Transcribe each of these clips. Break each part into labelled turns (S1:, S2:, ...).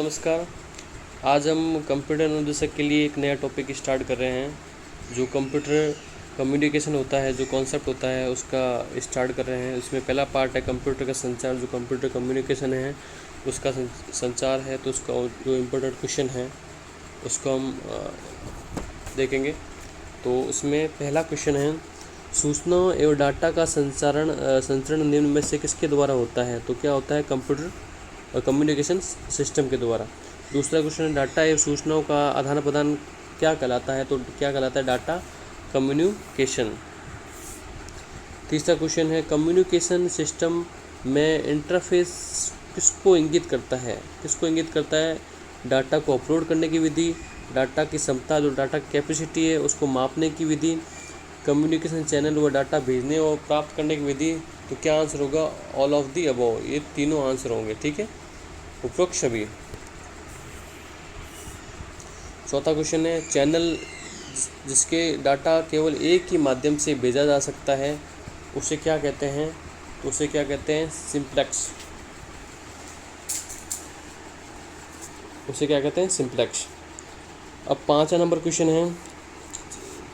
S1: नमस्कार। आज हम कंप्यूटर अनुदेशक के लिए एक नया टॉपिक स्टार्ट कर रहे हैं। जो कंप्यूटर कम्युनिकेशन होता है, जो कॉन्सेप्ट होता है, उसका स्टार्ट कर रहे हैं। इसमें पहला पार्ट है कंप्यूटर का संचार। जो कंप्यूटर कम्युनिकेशन है उसका संचार है, तो उसका जो इम्पोर्टेंट क्वेश्चन है उसको हम देखेंगे। तो उसमें पहला क्वेश्चन है, सूचना एवं डाटा का संचरण निम्न में से किसके द्वारा होता है? तो क्या होता है? कंप्यूटर और कम्युनिकेशन सिस्टम के द्वारा। दूसरा क्वेश्चन है, डाटा एवं सूचनाओं का आदान प्रदान क्या कहलाता है? तो क्या कहलाता है? Data communication. तीसरा क्वेश्चन है, कम्युनिकेशन सिस्टम में इंटरफेस किसको इंगित करता है? किसको इंगित करता है? डाटा को अपलोड करने की विधि, डाटा की क्षमता, जो डाटा कैपेसिटी है उसको मापने की विधि, कम्युनिकेशन चैनल व डाटा भेजने और प्राप्त करने की विधि। तो क्या आंसर होगा? All of the above. ये तीनों आंसर होंगे, ठीक है, उपरोक्त सभी। चौथा क्वेश्चन है, चैनल जिसके डाटा केवल एक ही माध्यम से भेजा जा सकता है उसे क्या कहते हैं? तो उसे क्या कहते हैं? सिंप्लेक्स। उसे क्या कहते हैं? सिंप्लेक्स। अब 5वां नंबर क्वेश्चन है,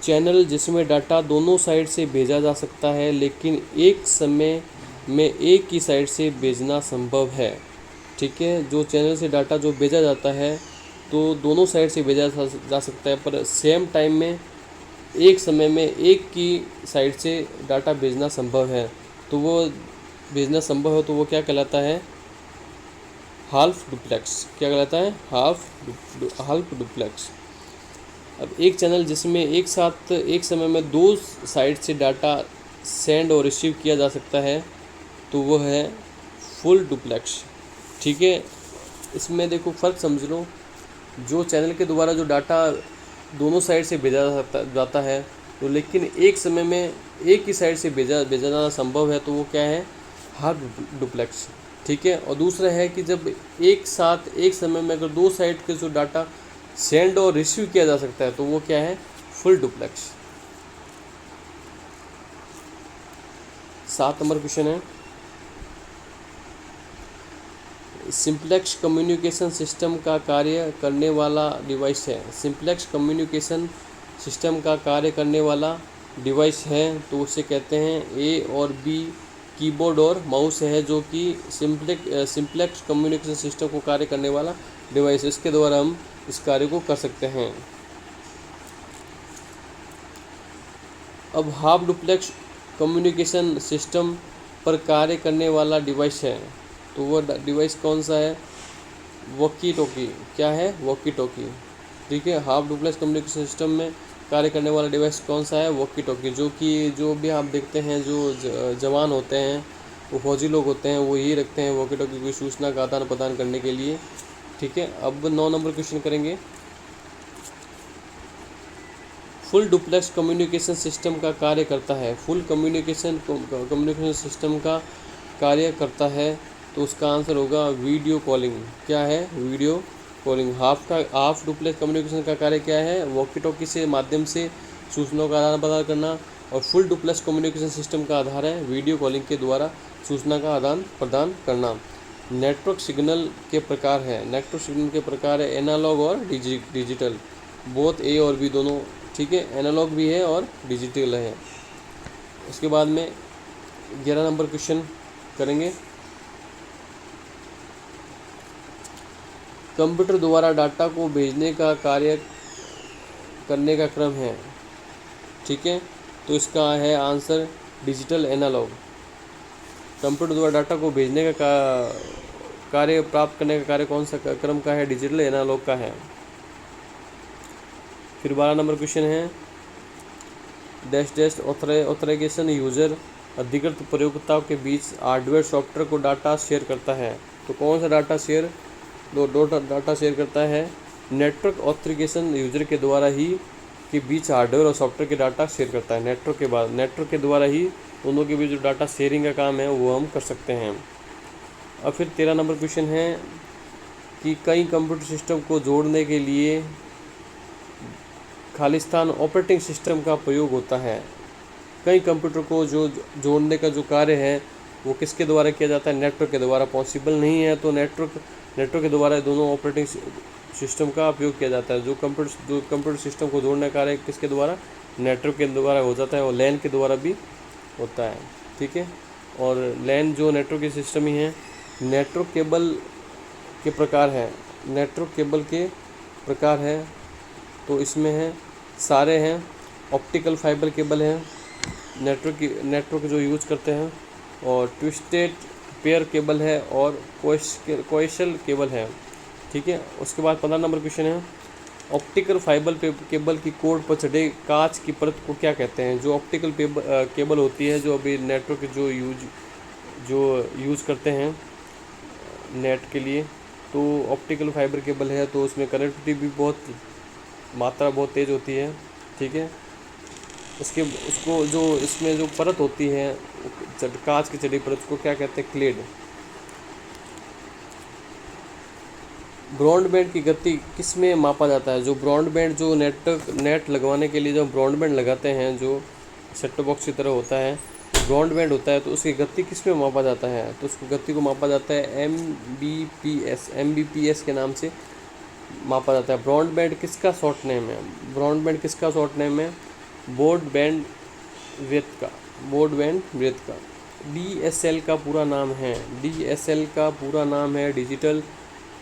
S1: चैनल जिसमें डाटा दोनों साइड से भेजा जा सकता है लेकिन एक समय में एक ही साइड से भेजना संभव है। ठीक है, जो चैनल से डाटा जो भेजा जाता है तो दोनों साइड से भेजा जा सकता है, पर सेम टाइम में एक समय में एक की साइड से डाटा भेजना संभव है। तो वो भेजना संभव है तो वो क्या कहलाता है? Half duplex. क्या कहलाता है? Half duplex. अब एक चैनल जिसमें एक साथ एक समय में दो साइड से डाटा सेंड और रिसीव किया जा सकता है तो वो है फुल डुप्लेक्स। ठीक है, इसमें देखो फ़र्क समझ लो। जो चैनल के द्वारा जो डाटा दोनों साइड से भेजा जाता है तो लेकिन एक समय में एक ही साइड से भेजा जाना संभव है तो वो क्या है? Half duplex. ठीक है, और दूसरा है कि जब एक साथ एक समय में अगर दो साइड के जो डाटा सेंड और रिसीव किया जा सकता है तो वो क्या है? Full duplex. 7 नंबर क्वेश्चन है, सिंप्लेक्स कम्युनिकेशन सिस्टम का कार्य करने वाला डिवाइस है। सिंप्लेक्स कम्युनिकेशन सिस्टम का कार्य करने वाला डिवाइस है तो उसे कहते हैं ए और बी कीबोर्ड और माउस है, जो कि सिंप्लेक्स कम्युनिकेशन सिस्टम को कार्य करने वाला डिवाइस है। इसके द्वारा हम इस कार्य को कर सकते हैं। अब हाफ डुप्लेक्स कम्युनिकेशन सिस्टम पर कार्य करने वाला डिवाइस है तो वो डिवाइस कौन सा है? Walkie talkie. क्या है? Walkie talkie. ठीक है, हाफ डुप्लेक्स कम्युनिकेशन सिस्टम में कार्य करने वाला डिवाइस कौन सा है? Walkie talkie. जो भी आप देखते हैं जो जवान होते हैं, वो फौजी लोग होते हैं, वो यही रखते हैं वॉकी टॉकी की सूचना का आदान प्रदान करने के लिए। ठीक है, अब 9 नंबर क्वेश्चन करेंगे। फुल डुप्लेक्स कम्युनिकेशन सिस्टम का कार्य करता है। फुल कम्युनिकेशन सिस्टम का कार्य करता है तो उसका आंसर होगा वीडियो कॉलिंग। क्या है? Video calling. Half duplex communication का कार्य क्या है? वॉकी टॉकी से माध्यम से सूचनाओं का आदान प्रदान करना। और फुल डुप्लेक्स कम्युनिकेशन सिस्टम का आधार है वीडियो कॉलिंग के द्वारा सूचना का आदान प्रदान करना। नेटवर्क सिग्नल के प्रकार है। नेटवर्क सिग्नल के प्रकार है एनालॉग और डिजिटल, बोथ ए और बी दोनों। ठीक है, एनालॉग भी है और डिजिटल है। उसके बाद में 11 नंबर क्वेश्चन करेंगे। कंप्यूटर द्वारा डाटा को भेजने का कार्य करने का क्रम है। ठीक है, तो इसका है आंसर डिजिटल एनालॉग। कंप्यूटर द्वारा डाटा को भेजने का कार्य प्राप्त करने का कार्य कौन सा क्रम का है? डिजिटल एनालॉग का है। फिर 12 नंबर क्वेश्चन है, डैश ऑथराइजेशन यूजर अधिकृत प्रयोगकर्ताओं के बीच हार्डवेयर सॉफ्टवेयर को डाटा शेयर करता है। तो कौन सा डाटा शेयर डाटा शेयर करता है? नेटवर्क ऑथराइजेशन यूजर के द्वारा ही के बीच हार्डवेयर और सॉफ्टवेयर के डाटा शेयर करता है। नेटवर्क के द्वारा ही दोनों के बीच जो डाटा शेयरिंग का काम है वो हम कर सकते हैं। और फिर 13 नंबर क्वेश्चन है कि कई कंप्यूटर सिस्टम को जोड़ने के लिए खालिस्तान ऑपरेटिंग सिस्टम का प्रयोग होता है। कई कंप्यूटर को जो जोड़ने का जो कार्य है वो किसके द्वारा किया जाता है? नेटवर्क के द्वारा। पॉसिबल नहीं है तो नेटवर्क नेटवर्क के द्वारा दोनों ऑपरेटिंग सिस्टम का उपयोग किया जाता है। जो कंप्यूटर सिस्टम को जोड़ने का कार्य किसके द्वारा, नेटवर्क के द्वारा हो जाता है, और लैन के द्वारा भी होता है। ठीक है, और लैन जो नेटवर्क के सिस्टम ही है। नेटवर्क केबल के प्रकार है, नेटवर्क केबल के प्रकार है तो इसमें है सारे हैं। ऑप्टिकल फाइबर केबल है नेटवर्क जो यूज़ करते हैं, और ट्विस्टेड पेयर केबल है, और कोएक्सियल केबल है। ठीक है, उसके बाद 15 नंबर क्वेश्चन है, ऑप्टिकल फाइबर केबल की कोर पर चढ़े कांच की परत को क्या कहते हैं। जो ऑप्टिकल केबल होती है, जो अभी नेटवर्क जो यूज़ करते हैं नेट के लिए, तो ऑप्टिकल फाइबर केबल है, तो उसमें कनेक्टिविटी भी मात्रा बहुत तेज़ होती है। ठीक है, उसको जो इसमें जो परत होती है कांच की चढ़ी परत, को क्या कहते हैं, क्लेड। ब्रॉडबैंड की गति किस में मापा जाता है। जो ब्रॉडबैंड जो नेट लगवाने के लिए जो ब्रॉडबैंड लगाते हैं, जो सेट टॉप बॉक्स की तरह होता है, ब्रॉडबैंड होता है, तो उसकी गति किस में मापा जाता है। तो उसको गति को मापा जाता है MBPS के नाम से मापा जाता है। ब्रॉडबैंड किसका शॉर्ट नेम है, ब्रॉडबैंड किसका शॉर्ट नेम है, ब्रॉडबैंड ब्रेथ का। DSL का पूरा नाम है, DSL का पूरा नाम है digital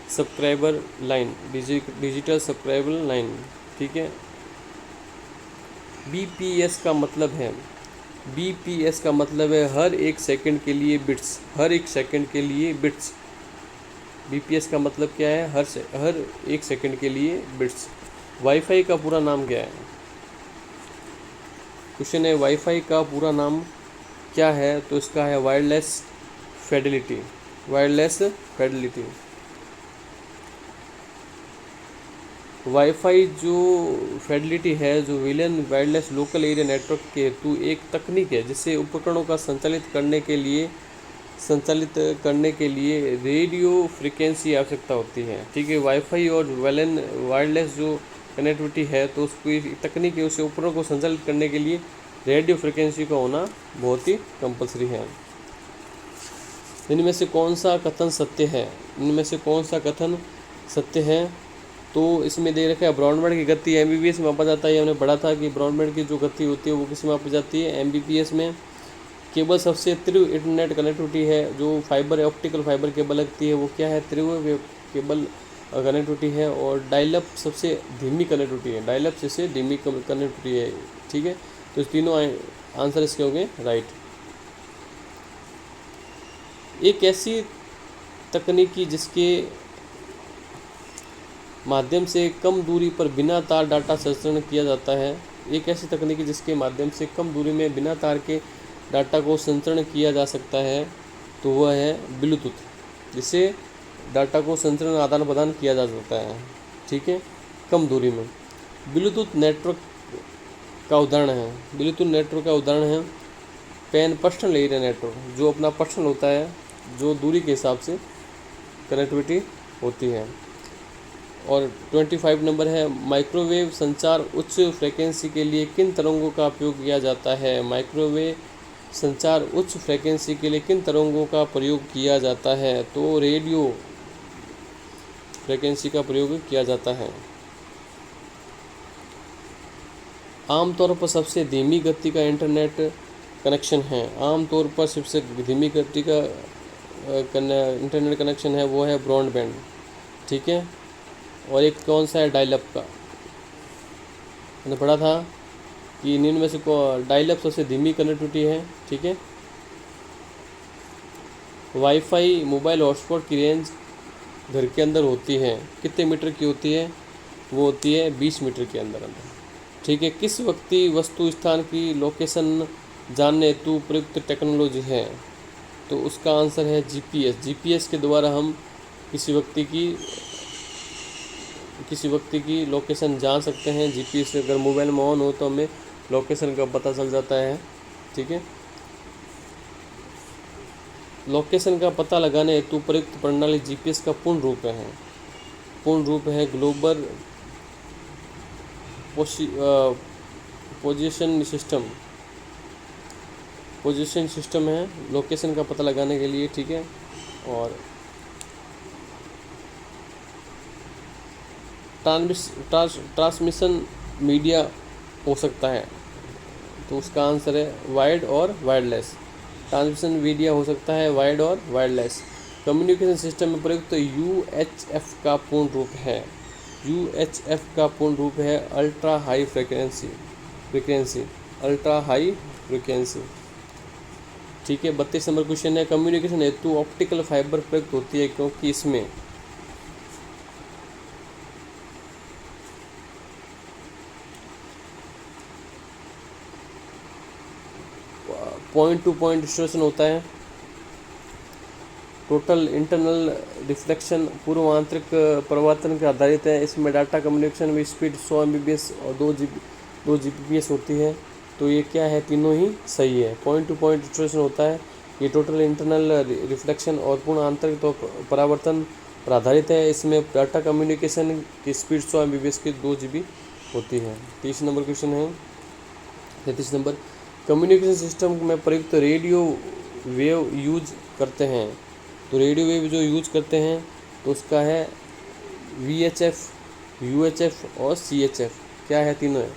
S1: subscriber line, digital subscriber line. ठीक है, BPS का मतलब है, BPS का मतलब है हर एक सेकंड के लिए बिट्स, हर एक सेकंड के लिए बिट्स। BPS का मतलब क्या है, हर एक सेकंड के लिए बिट्स। वाईफाई का पूरा नाम क्या है, क्वेश्चन है वाईफाई का पूरा नाम क्या है, तो इसका है wireless Fidelity, wireless Fidelity. Wifi जो फिडेलिटी है, जो villain wireless local area network के हेतु एक तकनीक है जिससे उपकरणों का संचालित करने के लिए रेडियो फ्रिक्वेंसी आवश्यकता होती है। ठीक है, वाईफाई और विलेन वायरलेस जो कनेक्टिविटी है, तो उसकी तकनीक है, उसे उपकरणों को संचालित करने के लिए रेडियो फ्रिक्वेंसी का होना बहुत ही कंपलसरी है। इनमें से कौन सा कथन सत्य है, इनमें से कौन सा कथन सत्य है। तो इसमें दे रखा है ब्रॉडबैंड की गति MBPS में मापा जाता है। हमने पढ़ा था कि ब्रॉडबैंड की जो गति होती है वो किस में मापी जाती है, MBPS में। केबल सबसे तीव्र इंटरनेट कनेक्टिविटी है, जो ऑप्टिकल फाइबर केबल लगती है, वो क्या है, तीव्र केबल कनेक्टिविटी है। और डायलअप सबसे धीमी कनेक्टिविटी है, डायलअप सबसे धीमी कनेक्टिविटी है। ठीक है, तो इस तीनों आंसर इसके होंगे राइट। एक ऐसी तकनीकी जिसके माध्यम से कम दूरी पर बिना तार डाटा संचरण किया जाता है, एक ऐसी तकनीकी जिसके माध्यम से कम दूरी में बिना तार के डाटा को संचरण किया जा सकता है, तो वह है ब्लूटूथ, जिससे डाटा को संचरण आदान प्रदान किया जा सकता है। ठीक है, कम दूरी में। ब्लूटूथ नेटवर्क का उदाहरण है, ब्लूटूथ नेटवर्क का उदाहरण है पैन पर्सनल एरिया नेटवर्क, जो अपना पर्सनल होता है, जो दूरी के हिसाब से कनेक्टिविटी होती है। और 25 नंबर है, माइक्रोवेव संचार उच्च फ्रीक्वेंसी के लिए किन तरंगों का उपयोग किया जाता है। माइक्रोवेव संचार उच्च फ्रीक्वेंसी के लिए किन तरंगों का प्रयोग किया जाता है, तो रेडियो फ्रीक्वेंसी का प्रयोग किया जाता है। आमतौर पर सबसे धीमी गति का इंटरनेट कनेक्शन है, आमतौर पर सबसे धीमी गति का इंटरनेट कनेक्शन है, वो है ब्रॉडबैंड। ठीक है, और एक कौन सा है, डायलअप का। मैंने पढ़ा था कि इन में से डायलअप सबसे धीमी कनेक्टिविटी है। ठीक है, वाईफाई मोबाइल हॉटस्पॉट की रेंज घर के अंदर होती है, कितने मीटर की होती है, वो होती है 20 मीटर के अंदर। ठीक है, किस व्यक्ति वस्तु स्थान की लोकेशन जानने हेतु प्रयुक्त टेक्नोलॉजी है, तो उसका आंसर है GPS के द्वारा हम किसी व्यक्ति की लोकेशन जान सकते हैं। GPS अगर मोबाइल में ऑन हो तो हमें लोकेशन का पता चल जाता है। ठीक है, लोकेशन का पता लगाने हेतु प्रयुक्त प्रणाली GPS का पूर्ण रूप है ग्लोबल पोजीशन सिस्टम है लोकेशन का पता लगाने के लिए। ठीक है, और ट्रांसमिशन मीडिया हो सकता है? तो उसका आंसर है वायर्ड और वायरलेस। ट्रांसमिशन मीडिया हो सकता है वायर्ड और वायरलेस। कम्युनिकेशन सिस्टम में प्रयुक्त यूएचएफ का पूर्ण रूप है, यूएचएफ का पूर्ण रूप है ultra high frequency, ultra high frequency. ठीक है। 32 नंबर क्वेश्चन है, कम्युनिकेशन हेतु ऑप्टिकल फाइबर प्रयुक्त होती है क्योंकि इसमें पॉइंट टू पॉइंट डिस्टॉर्शन होता है, टोटल इंटरनल रिफ्लेक्शन पूर्व आंतरिक परिवर्तन पर आधारित है, इसमें डाटा कम्युनिकेशन में स्पीड 100 Mbps और 2 Gbps होती है। तो ये क्या है, तीनों ही सही है। पॉइंट टू पॉइंट डिस्टॉर्शन होता है, ये टोटल इंटरनल रिफ्लेक्शन और पूर्ण आंतरिक तो परावर्तन पर आधारित है, इसमें डाटा कम्युनिकेशन की स्पीड 100 Mbps की 2 GB होती है। 30 नंबर क्वेश्चन है, 33 नंबर, कम्युनिकेशन सिस्टम में प्रयुक्त रेडियो वेव यूज करते हैं। तो रेडियो वेव जो यूज करते हैं तो उसका है VHF, UHF और CHF। क्या है, तीनों है।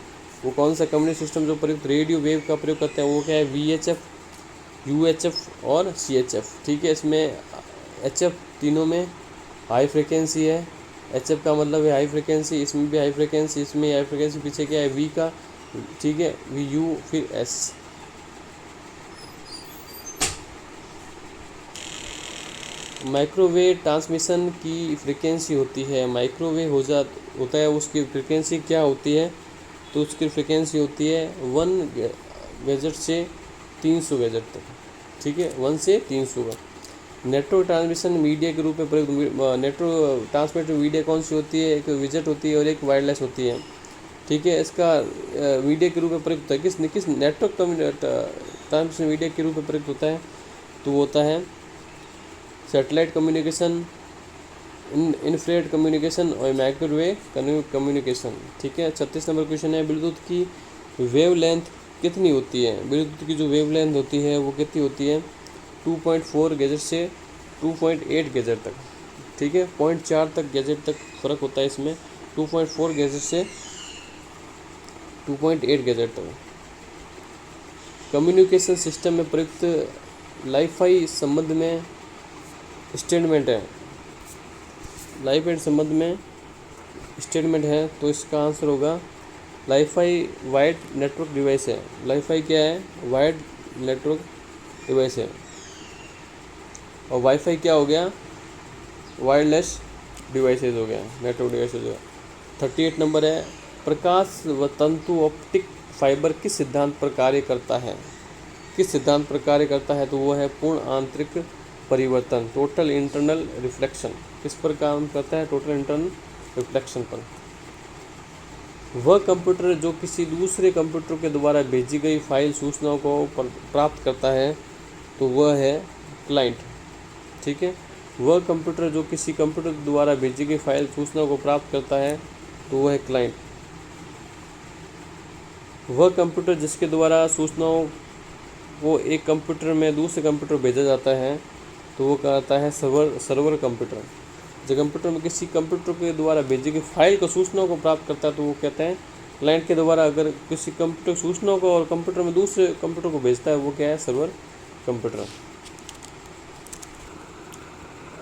S1: वो कौन सा कम्युनिकेशन सिस्टम जो प्रयुक्त रेडियो वेव का प्रयोग करते हैं वो क्या है, VHF, UHF और CHF। ठीक है। इसमें HF तीनों में हाई फ्रिक्वेंसी है, HF का मतलब है हाई फ्रिक्वेंसी, इसमें भी हाई फ्रिक्वेंसी, इसमें हाई फ्रिक्वेंसी, पीछे क्या है V का, ठीक है, VU फिर S। माइक्रोवेव ट्रांसमिशन की फ्रिक्वेंसी होती है, माइक्रोवेव होता है, उसकी फ्रिक्वेंसी क्या होती है, तो उसकी फ्रिक्वेंसी होती है 1 गीगाहर्ट्ज से 300 गीगाहर्ट्ज तक। ठीक है, 1 से 300 का। नेटवर्क ट्रांसमिशन मीडिया के रूप में प्रयुक्त नेटवर्क ट्रांसमिट मीडिया कौन सी होती है, एक विजेट होती है और एक वायरलेस होती है। ठीक है। इसका मीडिया के रूप में प्रयुक्त है किस नेटवर्क ट्रांसमिशन मीडिया के रूप में प्रयुक्त होता है, तो वो होता है सैटेलाइट कम्युनिकेशन, इन्फ्रारेड कम्युनिकेशन और माइक्रोवेव कम्युनिकेशन। ठीक है। 36 नंबर क्वेश्चन है, विद्युत की वेव लेंथ कितनी होती है? विद्युत की जो वेव लेंथ होती है वो कितनी होती है, 2.4 गीगाहर्ट्ज से 2.8 गीगाहर्ट्ज तक। ठीक है। 0.4 तक गीगाहर्ट्ज तक फ़र्क होता है इसमें, 2.4 गीगाहर्ट्ज से 2.8 गीगाहर्ट्ज तक। कम्युनिकेशन सिस्टम में प्रयुक्त लाईफाई संबंध में स्टेटमेंट है, लाईफाई संबंध में स्टेटमेंट है, तो इसका आंसर होगा लाईफाई वायर्ड नेटवर्क डिवाइस है। लाईफाई क्या है, वायर्ड नेटवर्क डिवाइस है। और वाईफाई क्या हो गया, वायरलेस डिवाइसेज हो गया, नेटवर्क डिवाइसेज हो गया। 38 नंबर है, प्रकाश व तंतु ऑप्टिक फाइबर किस सिद्धांत पर कार्य करता है? किस सिद्धांत पर कार्य करता है, तो वो है पूर्ण आंतरिक परिवर्तन, टोटल इंटरनल रिफ्लेक्शन। किस पर काम करता है, टोटल इंटरनल रिफ्लेक्शन पर। वह कंप्यूटर जो किसी दूसरे कंप्यूटर के द्वारा भेजी गई फाइल सूचनाओं को प्राप्त करता है, तो वह है क्लाइंट। ठीक है। वह कंप्यूटर जो किसी कंप्यूटर द्वारा भेजी गई फाइल सूचनाओं को प्राप्त करता है, तो वह है क्लाइंट। वह कंप्यूटर जिसके द्वारा सूचनाओं को एक कंप्यूटर में दूसरे कंप्यूटर भेजा जाता है, तो वो कहता है सर्वर कंप्यूटर। जो कंप्यूटर में किसी कंप्यूटर के द्वारा भेजी गई फाइल को सूचनाओं को प्राप्त करता है, तो वो कहते हैं क्लाइंट के द्वारा अगर किसी कंप्यूटर सूचनाओं को और कंप्यूटर में दूसरे कंप्यूटर को भेजता है, वो क्या है, सर्वर कंप्यूटर।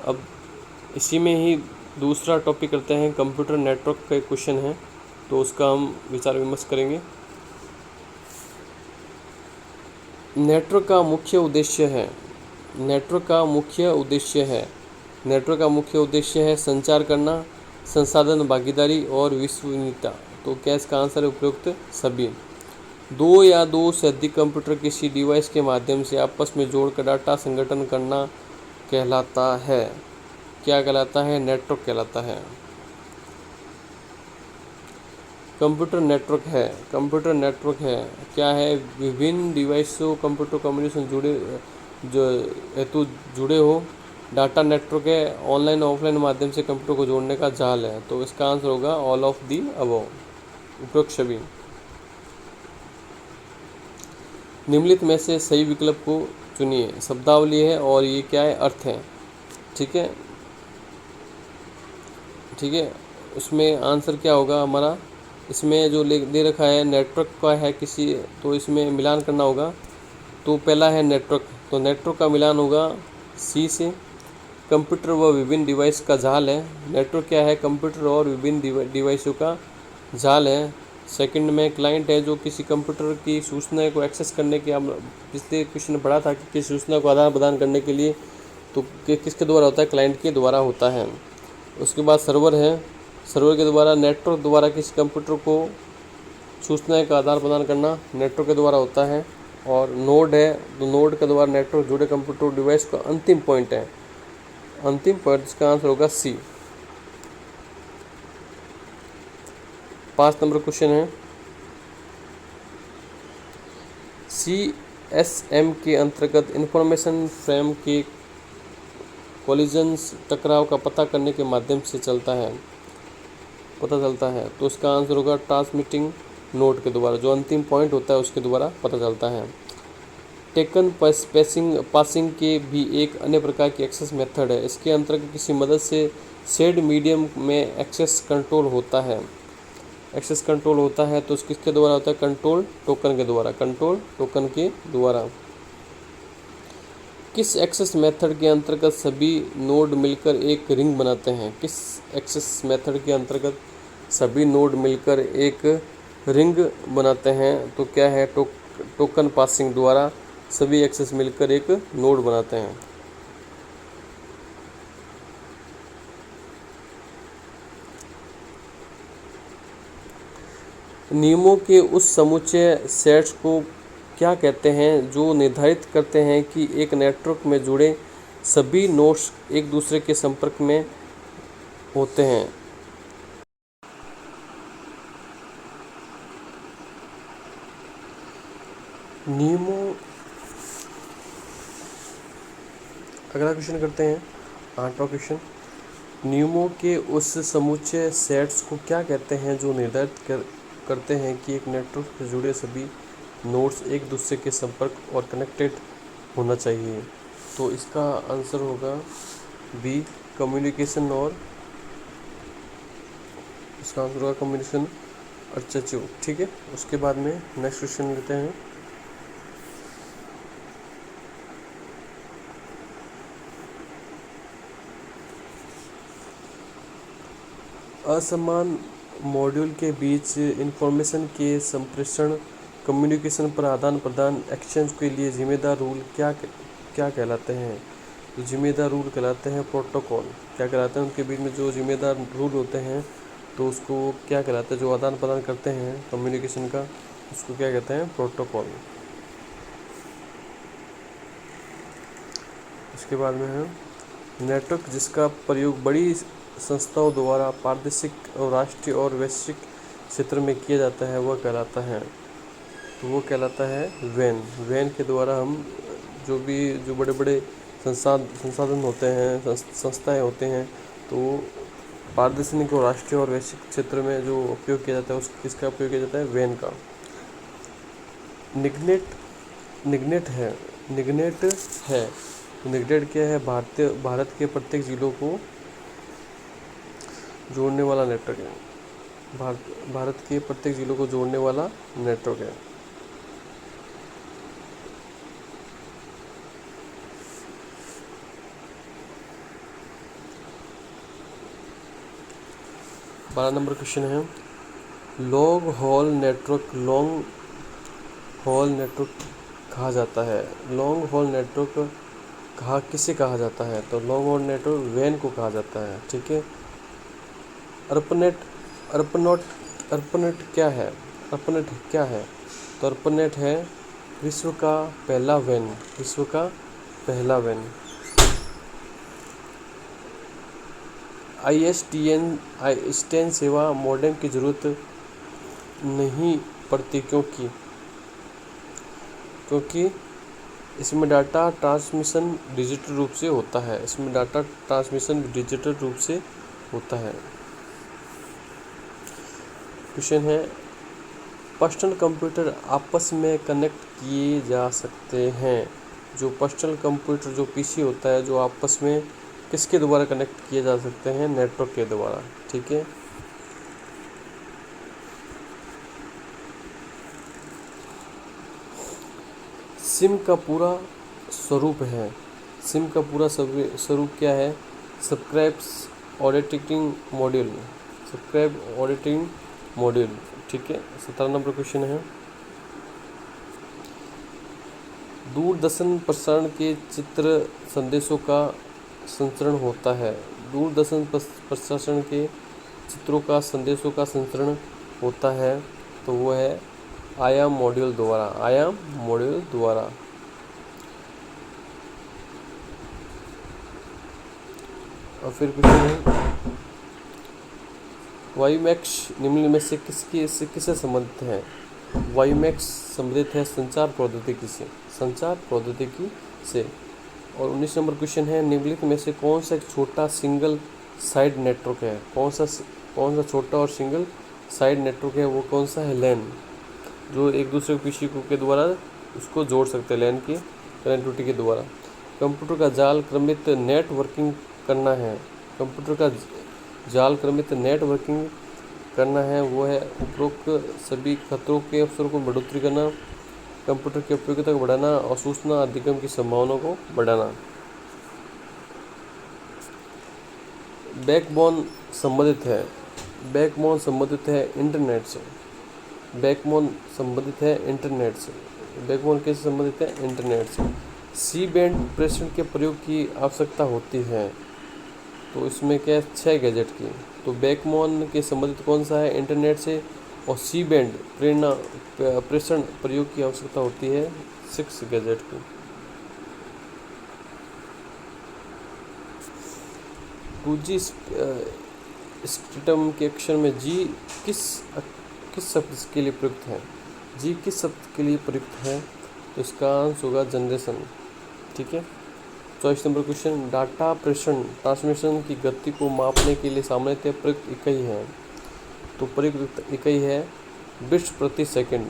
S1: अब इसी में ही दूसरा टॉपिक करते हैं, कंप्यूटर नेटवर्क का एक क्वेश्चन है, तो उसका हम विचार विमर्श करेंगे। नेटवर्क का मुख्य उद्देश्य है, नेटवर्क का मुख्य उद्देश्य है संचार करना, संसाधन भागीदारी और विश्वसनीयता। तो क्या इसका आंसर है, उपयुक्त सभी। 2 या 2 से अधिक कंप्यूटर किसी डिवाइस के माध्यम से आपस में जोड़कर डाटा संगठन करना कहलाता है। क्या कहलाता है, नेटवर्क कहलाता है। कंप्यूटर नेटवर्क है क्या है, विभिन्न डिवाइसों कंप्यूटर कम्युनिकेशन जुड़े हो, डाटा नेटवर्क है, ऑनलाइन ऑफलाइन माध्यम से कंप्यूटर को जोड़ने का जाल है। तो इसका आंसर होगा ऑल ऑफ दी अबव, उपरोक्त सभी। निम्नलिखित में से सही विकल्प को चुनिए। शब्दावली है और ये क्या है, अर्थ है। ठीक है। उसमें आंसर क्या होगा हमारा, इसमें जो दे रखा है नेटवर्क का है किसी, तो इसमें मिलान करना होगा। तो पहला है नेटवर्क, तो नेटवर्क का मिलान होगा सी से। कंप्यूटर व विभिन्न डिवाइस का जाल है, नेटवर्क क्या है, कंप्यूटर और विभिन्न डिवाइसों का जाल है। सेकंड में क्लाइंट है, जो किसी कंप्यूटर की सूचना को एक्सेस करने के, हम पिछले क्वेश्चन में पढ़ा था कि किसी सूचना को आदान प्रदान करने के लिए तो किसके द्वारा होता है, क्लाइंट के द्वारा होता है। उसके बाद सर्वर है, सर्वर के द्वारा, नेटवर्क द्वारा किसी कंप्यूटर को सूचनाएं का आदान प्रदान करना नेटवर्क के द्वारा होता है। और नोड है, तो नोड के द्वारा नेटवर्क जुड़े कंप्यूटर डिवाइस का अंतिम पॉइंट है, अंतिम पॉइंट, इसका आंसर होगा सी। 5 नंबर क्वेश्चन है, CSM के अंतर्गत इंफॉर्मेशन फ्रेम के कोलिजन्स, टकराव का पता करने के माध्यम से पता चलता है। तो इसका आंसर होगा ट्रांसमिटिंग नोड के द्वारा, जो अंतिम पॉइंट होता है उसके द्वारा पता चलता है। टेकन पासिंग के भी एक अन्य प्रकार की एक्सेस मेथड है, इसके अंतर्गत किसी मदद से शेड मीडियम में एक्सेस कंट्रोल होता है, तो किसके द्वारा होता है, कंट्रोल टोकन के द्वारा, किस एक्सेस मेथड के अंतर्गत सभी नोड मिलकर एक रिंग बनाते हैं, किस एक्सेस मेथड के अंतर्गत सभी नोड मिलकर एक रिंग बनाते हैं, तो क्या है, टोकन पासिंग द्वारा सभी एक्सेस मिलकर एक नोड बनाते हैं। नियमों के उस समुच्चय सेट्स को क्या कहते हैं जो निर्धारित करते हैं कि एक नेटवर्क में जुड़े सभी नोड्स एक दूसरे के संपर्क में होते हैं। नियमों, अगला क्वेश्चन करते हैं, 8वां क्वेश्चन। नियमों के उस समुच्चय सेट्स को क्या कहते हैं जो निर्धारित करते हैं कि एक नेटवर्क से जुड़े सभी नोड्स एक दूसरे के संपर्क और कनेक्टेड होना चाहिए। तो इसका आंसर होगा बी, कम्युनिकेशन, और इसका आंसर होगा कम्युनिकेशन अर्चचू। ठीक है, उसके बाद में नेक्स्ट क्वेश्चन लेते हैं। असमान मॉड्यूल के बीच इंफॉर्मेशन के संप्रेषण, कम्युनिकेशन पर आदान प्रदान, एक्सचेंज के लिए जिम्मेदार रूल क्या कहलाते हैं। तो जिम्मेदार रूल कहलाते हैं प्रोटोकॉल। क्या कहलाते हैं, उनके बीच में जो जिम्मेदार रूल होते हैं तो उसको क्या कहलाता है, जो आदान प्रदान करते हैं कम्युनिकेशन का, उसको क्या कहते हैं, प्रोटोकॉल। उसके बाद में है नेटवर्क जिसका प्रयोग बड़ी संस्थाओं द्वारा प्रादेशिक और राष्ट्रीय और वैश्विक क्षेत्र में किया जाता है वह कहलाता है, तो वो कहलाता है वैन। वैन के द्वारा हम जो बड़े बड़े संसाधन होते हैं, संस्थाएं होते हैं, तो प्रादेशिक और राष्ट्रीय और वैश्विक क्षेत्र में जो उपयोग किया जाता है किसका उपयोग किया जाता है, वैन का। निगनेट है, निगनेट क्या है, भारत के प्रत्येक जिलों को जोड़ने वाला नेटवर्क है, भारत के प्रत्येक जिलों को जोड़ने वाला नेटवर्क है। बारह नंबर क्वेश्चन है, लॉन्ग हॉल नेटवर्क कहा जाता है। लॉन्ग हॉल नेटवर्क किसे कहा जाता है, तो लॉन्ग हॉल नेटवर्क वैन को कहा जाता है। ठीक है, अर्पनेट क्या है, तो अर्पनेट है विश्व का पहला वैन। ISDN सेवा मॉडेम की जरूरत नहीं पड़ती, क्योंकि इसमें डाटा ट्रांसमिशन डिजिटल रूप से होता है। क्वेश्चन है, पर्सनल कंप्यूटर आपस में कनेक्ट किए जा सकते हैं। जो पर्सनल कंप्यूटर जो PC होता है, जो आपस में किसके द्वारा कनेक्ट किए जा सकते हैं, नेटवर्क के द्वारा। ठीक है, सिम का पूरा स्वरूप है। सिम का पूरा स्वरूप क्या है? Subscribes auditing module. Subscribe auditing module. ठीक है, 17 नंबर क्वेश्चन है। दूरदर्शन प्रसारण के चित्र संदेशों का संचरण होता है। दूरदर्शन प्रसारण के चित्रों का संदेशों का संचरण होता है, तो वो है आयाम मॉड्यूल द्वारा। आयाम मॉड्यूल द्वारा। और फिर क्वेश्चन है, वाईमैक्स निम्न में से किससे संबंधित है? वाईमैक्स संबंधित है संचार प्रौद्योगिकी से। संचार प्रौद्योगिकी से। और 19 नंबर क्वेश्चन है, निम्नलिखित में से कौन सा एक छोटा सिंगल साइड नेटवर्क है? कौन सा छोटा और सिंगल साइड नेटवर्क है? वो कौन सा है? लैन, जो एक दूसरे पीसी के द्वारा उसको जोड़ सकते हैं, लैन की कनेक्टिविटी के द्वारा। कंप्यूटर का जाल क्रमित नेटवर्किंग करना है। कंप्यूटर का जाल क्रमित नेटवर्किंग करना है, वो है उपरोक्त सभी खतरों के अवसरों को बढ़ोतरी करना, कंप्यूटर की उपयोगिता को बढ़ाना और सूचना अधिगम की संभावना को बढ़ाना। बैकबोन संबंधित है। बैकबोन संबंधित है इंटरनेट से। बैकबोन संबंधित है इंटरनेट से। बैकबोन कैसे संबंधित है? इंटरनेट से। सी बैंड प्रेषण के प्रयोग की आवश्यकता होती है, तो इसमें क्या है? 6 गैजेट की। तो बैकबोन के संबंधित कौन सा है? इंटरनेट से। और सी बैंड प्रेषण प्रयोग की आवश्यकता होती है 6 गैजेट की। टू जी स्पेक्ट्रम के अक्षर में जी किस शब्द के लिए प्रयुक्त है? जी किस शब्द के लिए प्रयुक्त है? तो इसका आंसर होगा जनरेशन। ठीक है। 24 नंबर क्वेश्चन, डाटा प्रेषण ट्रांसमिशन की गति को मापने के लिए सामान्यतः प्रयुक्त इकाई है। तो प्रयुक्त इकाई है बिट्स प्रति सेकंड।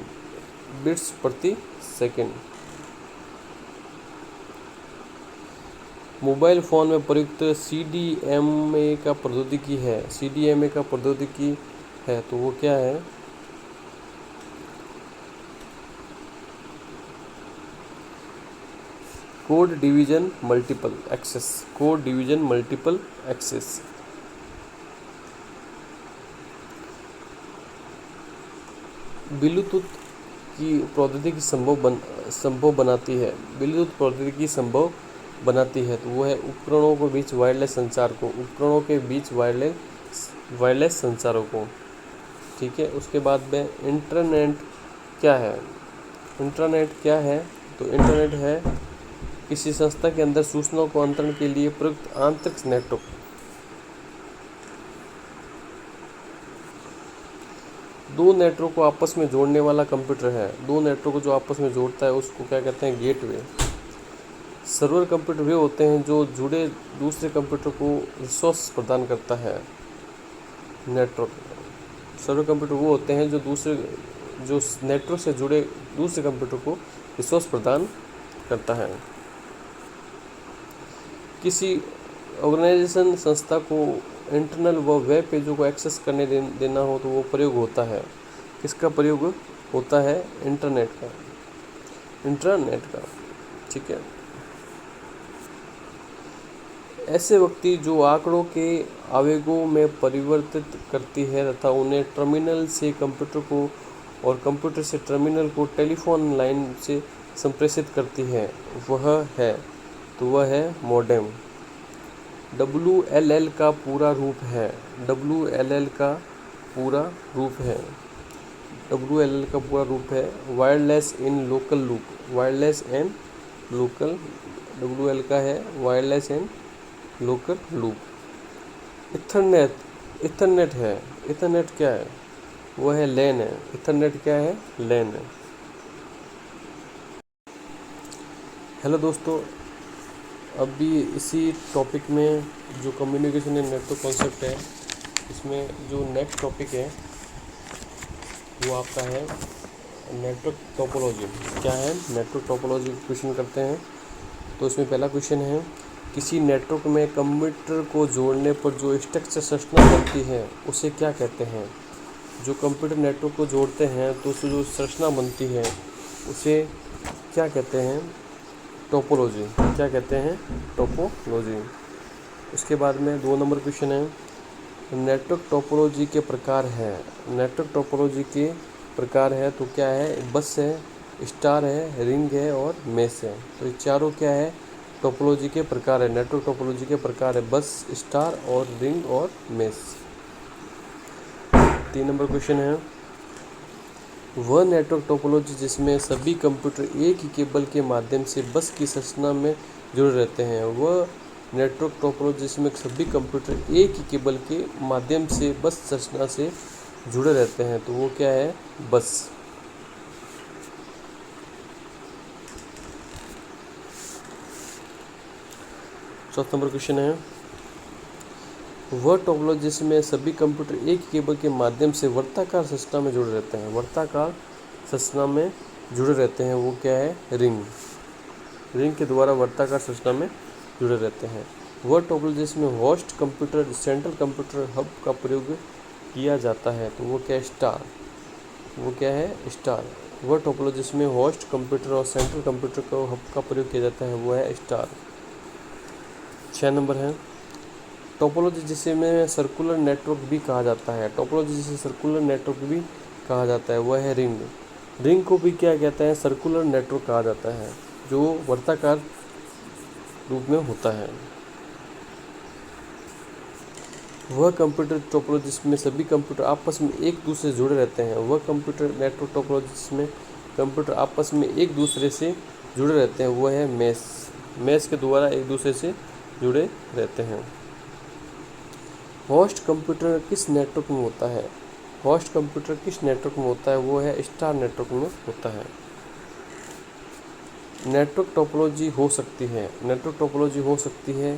S1: बिट्स प्रति सेकंड। मोबाइल फ़ोन में प्रयुक्त CDMA का प्रौद्योगिकी है। CDMA का प्रौद्योगिकी है, तो वो क्या है? Code division multiple access. Code division multiple access. Bluetooth की प्रौद्योगिकी संभव बनाती है। ब्लूटूथ प्रौद्योगिकी संभव बनाती है, तो वो है उपकरणों के बीच वायरलेस संचार को। उपकरणों के बीच वायरलेस संचारों को। ठीक है। उसके बाद में इंटरनेट क्या है? इंटरनेट क्या है? तो इंटरनेट है किसी संस्था के अंदर सूचनाओं को अंतरण के लिए प्रयुक्त आंतरिक नेटवर्क। दो नेटवर्क को आपस में जोड़ने वाला कंप्यूटर है। दो नेटवर्क को जो आपस में जोड़ता है उसको क्या कहते हैं? गेटवे। सर्वर कंप्यूटर वे होते हैं जो जुड़े दूसरे कंप्यूटर को रिसोर्स प्रदान करता है। नेटवर्क सर्वर कंप्यूटर वो होते हैं जो नेटवर्क से जुड़े दूसरे कंप्यूटर को रिसोर्स प्रदान करता है। किसी ऑर्गेनाइजेशन संस्था को इंटरनल व वेब पेजों को एक्सेस करने देना हो, तो वो प्रयोग होता है। किसका प्रयोग होता है? इंटरनेट का। ठीक है। ऐसे व्यक्ति जो आंकड़ों के आवेगों में परिवर्तित करती है तथा उन्हें टर्मिनल से कंप्यूटर को और कंप्यूटर से टर्मिनल को टेलीफोन लाइन से संप्रेषित करती है, वह है मॉडेम। WLL का पूरा रूप है। WLL का पूरा रूप है। WLL का पूरा रूप है wireless in local loop. Wireless and local. WL का है wireless and local loop. Ethernet है। इथरनेट क्या है? वो है लैन है। इथरनेट क्या है? लैन है। हेलो दोस्तों, अभी इसी टॉपिक में जो कम्युनिकेशन एंड नेटवर्क कॉन्सेप्ट है, इसमें जो नेक्स्ट टॉपिक है वो आपका है नेटवर्क टोपोलॉजी। क्या है? नेटवर्क टोपोलॉजी क्वेश्चन करते हैं। तो इसमें पहला क्वेश्चन है, किसी नेटवर्क में कंप्यूटर को जोड़ने पर जो स्ट्रक्चर संरचना बनती है उसे क्या कहते हैं? जो कंप्यूटर नेटवर्क को जोड़ते हैं तो उससे जो संरचना बनती है उसे क्या कहते हैं? टोपोलॉजी। क्या कहते हैं? टोपोलॉजी। उसके बाद में 2 नंबर क्वेश्चन है, नेटवर्क टोपोलॉजी के प्रकार है। नेटवर्क टोपोलॉजी के प्रकार है तो क्या है? बस है, स्टार है, रिंग है और मेश है। तो ये चारों क्या है? टोपोलॉजी के प्रकार है। नेटवर्क टोपोलॉजी के प्रकार है बस, स्टार और रिंग और मेश। 3 नंबर क्वेश्चन है, वह नेटवर्क टोपोलॉजी जिसमें सभी कंप्यूटर एक ही केबल के माध्यम से बस की संरचना में जुड़े रहते हैं। वह नेटवर्क टोपोलॉजी जिसमें सभी कंप्यूटर एक ही केबल के माध्यम से बस संरचना से जुड़े रहते हैं तो वो क्या है? बस। चौथा नंबर क्वेश्चन है, वह टोपोलॉजी जिसमें सभी कंप्यूटर एक ही केबल के माध्यम से वर्ताकार संरचना में जुड़े रहते हैं। वर्ताकार संरचना में जुड़े रहते हैं वो क्या है? रिंग। रिंग के द्वारा वर्ताकार संरचना में जुड़े रहते हैं। वह टोपोलॉजी जिसमें host computer central computer hub का प्रयोग किया जाता है तो वो क्या है? स्टार। वो क्या है? स्टार। वह टोपोलॉजी जिसमें होस्ट कंप्यूटर और सेंट्रल कंप्यूटर का हब का प्रयोग किया जाता है वो है स्टार। 6 नंबर है, टोपोलॉजी जिसे में सर्कुलर नेटवर्क भी कहा जाता है। टोपोलॉजी जिसे सर्कुलर नेटवर्क भी कहा जाता है वह है रिंग। रिंग को भी क्या कहते हैं? सर्कुलर नेटवर्क कहा जाता है जो वर्ताकार रूप में होता है। वह कंप्यूटर टोपोलॉजी जिसमें सभी कंप्यूटर आपस में एक दूसरे से जुड़े रहते हैं। वह कंप्यूटर नेटवर्क टोपोलॉजी जिसमें कंप्यूटर आपस में एक दूसरे से जुड़े रहते हैं वो है मेश। मेश के द्वारा एक दूसरे से जुड़े रहते हैं। होस्ट कंप्यूटर किस नेटवर्क में होता है? होस्ट कंप्यूटर किस नेटवर्क में होता है वो है स्टार नेटवर्क में होता है। नेटवर्क टोपोलॉजी हो सकती है। नेटवर्क टोपोलॉजी हो सकती है,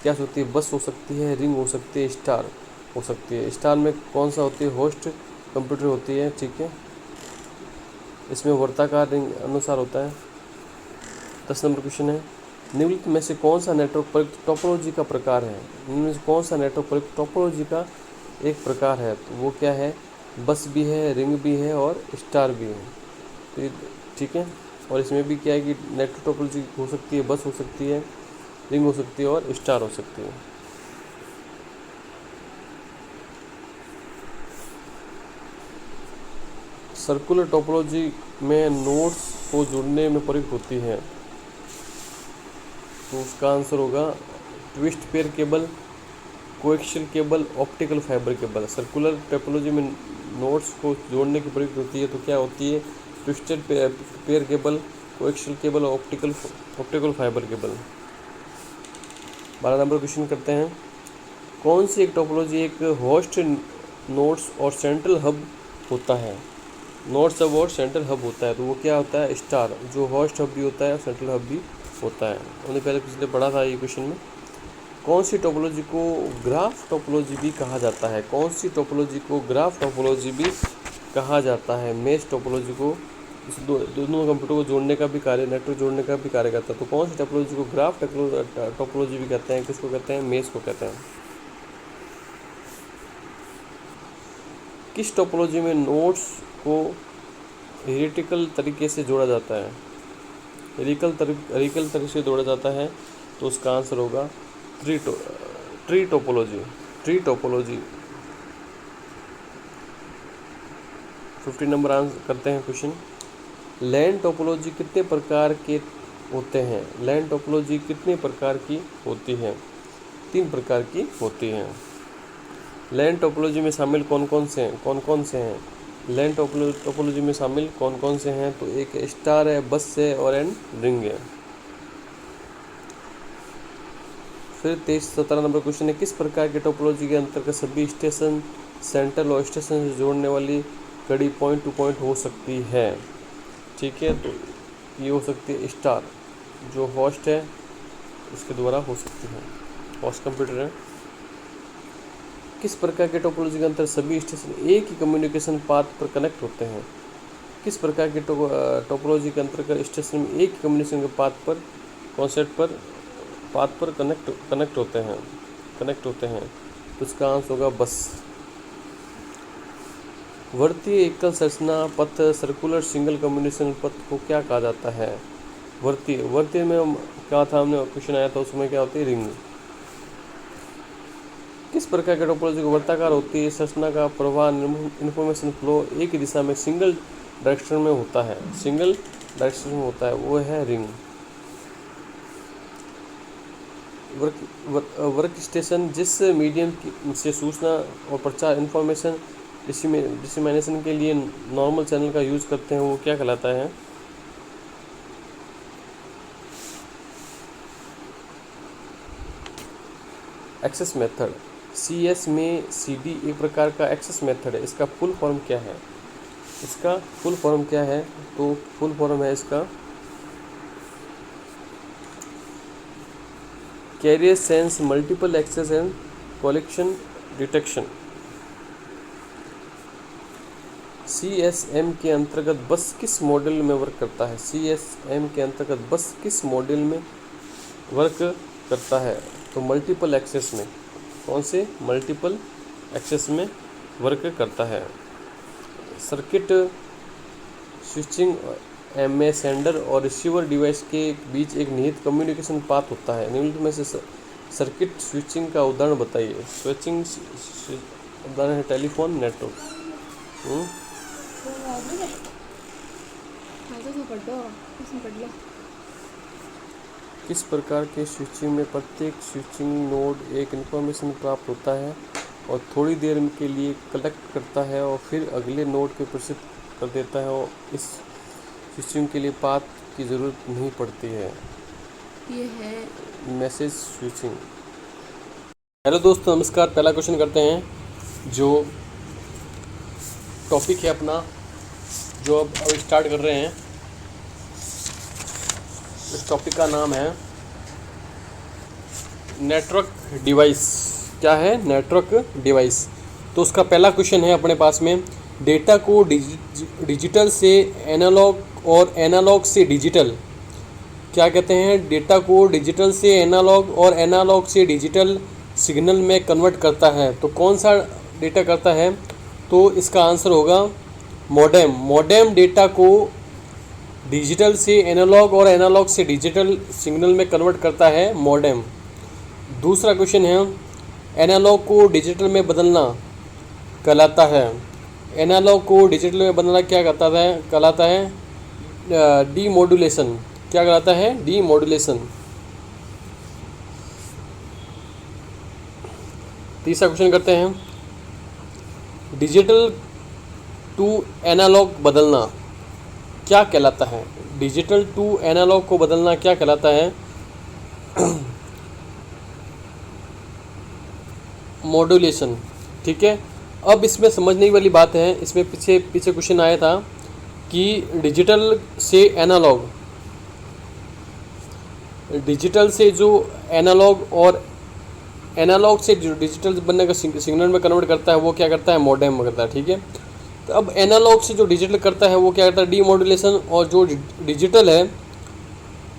S1: क्या होती है? बस हो सकती है, रिंग हो सकती है, स्टार हो सकती है। स्टार में कौन सा होती है? होस्ट कंप्यूटर होती है, ठीक है। इसमें वर्ताकार रिंग अनुसार होता है। 10 नंबर क्वेश्चन है, निम्नलिखित में से कौन सा नेटवर्क प्रयुक्त टोपोलॉजी का प्रकार है? निम्न में से कौन सा नेटवर्क प्रयुक्त टोपोलॉजी का एक प्रकार है? तो वो क्या है? बस भी है, रिंग भी है और स्टार भी है। तो ये ठीक है। और इसमें भी क्या है कि नेटवर्क टोपोलॉजी हो सकती है, बस हो सकती है, रिंग हो सकती है और स्टार हो सकती है। सर्कुलर टोपोलॉजी में नोड्स को जोड़ने में प्रयुक्त होती है तो उसका आंसर होगा twist pair cable, coaxial cable, optical fibre cable. Circular topology में नोड्स को जोड़ने की प्रयुक्त होती है तो क्या होती है? Twisted pair cable, coaxial cable और optical fibre cable. 12 number question करते हैं, कौन सी एक टोपोलॉजी एक होस्ट नोड्स और सेंट्रल हब होता है? नोड्स हब और सेंट्रल हब होता है तो वो क्या होता है? स्टार। जो होस्ट हब भी होता है और सेंट्रल हब भी होता है। हमने पहले पिछले पढ़ा था ये क्वेश्चन में। कौन सी टोपोलॉजी को ग्राफ टोपोलॉजी भी कहा जाता है? कौन सी टोपोलॉजी को ग्राफ टोपोलॉजी भी कहा जाता है? मेश टोपोलॉजी को दोनों कंप्यूटर को जोड़ने का भी कार्य, नेटवर्क जोड़ने का भी कार्य करता है। तो कौन सी टोपोलॉजी को ग्राफ टोपोलॉजी भी कहते हैं? किसको कहते हैं? मेश को कहते हैं। किस टोपोलॉजी में नोड्स को हेरिटिकल तरीके से जोड़ा जाता है? हेरिकल तरीके से जोड़ा जाता है तो उसका आंसर होगा ट्री टोपोलॉजी। 15 नंबर आंसर करते हैं क्वेश्चन, लैन टोपोलॉजी कितने प्रकार के होते हैं? लैन टोपोलॉजी कितने प्रकार की होती है? 3 प्रकार की होती हैं। लैन टोपोलॉजी में शामिल कौन कौन से हैं? लैन टोपोलॉजी में शामिल कौन कौन से हैं? तो एक स्टार है, बस है और एंड रिंग है। फिर 17 नंबर क्वेश्चन है, किस प्रकार के टोपोलॉजी के अंतर्गत सभी स्टेशन सेंट्रल और स्टेशन से जोड़ने वाली कड़ी पॉइंट टू पॉइंट हो सकती है? ठीक है, तो ये हो सकती है स्टार, जो होस्ट है उसके द्वारा हो सकती है, होस्ट कंप्यूटर है। किस प्रकार के टोपोलॉजी के अंतर सभी स्टेशन एक ही कम्युनिकेशन पाथ पर कनेक्ट होते हैं? किस प्रकार के टोपोलॉजी के अंतर्गत स्टेशन में एक ही कम्युनिकेशन के पाथ पर कनेक्ट होते हैं तो इसका आंसर होगा बस। वर्तीय एकल संरचना पथ सर्कुलर सिंगल कम्युनिकेशन पथ को क्या कहा जाता है? वर्ती में क्या था, हमने क्वेश्चन आया था उसमें क्या होती है, रिंग। किस प्रकार की टोपोलॉजी को वर्ताकार होती है? सूचना का प्रवाह, इन्फॉर्मेशन फ्लो एक ही दिशा में सिंगल डायरेक्शन में होता है, सिंगल डायरेक्शन में होता है, वो है रिंग। वर्क स्टेशन जिस मीडियम से सूचना और प्रचार इन्फॉर्मेशन डिसिमिनेशन के लिए नॉर्मल चैनल का यूज करते हैं, वो क्या कहलाता है? Access method. CS में CD एक प्रकार का एक्सेस मेथड है, इसका फुल फॉर्म क्या है? इसका फुल फॉर्म क्या है? तो फुल फॉर्म है इसका carrier sense multiple access and collision detection. CSM के अंतर्गत बस किस मॉडल में वर्क करता है? CSM के अंतर्गत बस किस मॉडल में वर्क करता है? तो मल्टीपल एक्सेस में। कौन से? मल्टीपल एक्सेस में वर्क करता है। सर्किट स्विचिंग में सेंडर और रिसीवर डिवाइस के बीच एक निहित कम्युनिकेशन पाथ होता है, निम्नलिखित में से सर्किट स्विचिंग का उदाहरण बताइए। स्विचिंग उदाहरण है टेलीफोन नेटवर्क। किस प्रकार के स्विचिंग में प्रत्येक स्विचिंग नोड एक इन्फॉर्मेशन प्राप्त होता है और थोड़ी देर के लिए कलेक्ट करता है और फिर अगले नोड को प्रेषित कर देता है, और इस स्विचिंग के लिए पाथ की ज़रूरत नहीं पड़ती है। ये है मैसेज स्विचिंग। हेलो दोस्तों, नमस्कार। पहला क्वेश्चन करते हैं, जो टॉपिक है अपना, जो अब स्टार्ट कर रहे हैं। इस टॉपिक का नाम है नेटवर्क डिवाइस। क्या है? Network device. तो उसका पहला क्वेश्चन है अपने पास में, डेटा को डिजिटल से एनालॉग और एनालॉग से डिजिटल, क्या कहते हैं? डेटा को डिजिटल से एनालॉग और एनालॉग से डिजिटल सिग्नल में कन्वर्ट करता है। तो कौन सा डेटा करता है? तो इसका आंसर होगा मॉडेम। मॉडेम डेटा को डिजिटल से एनालॉग और एनालॉग से डिजिटल सिग्नल में कन्वर्ट करता है, मॉडेम। दूसरा क्वेश्चन है, एनालॉग को डिजिटल में बदलना कहलाता है। एनालॉग को डिजिटल में बदलना क्या कहलाता है? डीमॉड्यूलेशन। क्या कहलाता है? डीमॉड्यूलेशन। तीसरा क्वेश्चन करते हैं, डिजिटल टू एनालॉग बदलना क्या कहलाता है? डिजिटल टू एनालॉग को बदलना क्या कहलाता है? मॉड्यूलेशन। ठीक है। अब इसमें समझने वाली बात है, इसमें पीछे क्वेश्चन आया था कि डिजिटल से एनालॉग, डिजिटल से जो एनालॉग और एनालॉग से जो डिजिटल बनने का सिग्नल में कन्वर्ट करता है, वो क्या करता है? मॉडेम करता है। ठीक है। तो अब एनालॉग से जो डिजिटल करता है वो क्या करता है? डीमॉड्यूलेशन। और जो डिजिटल है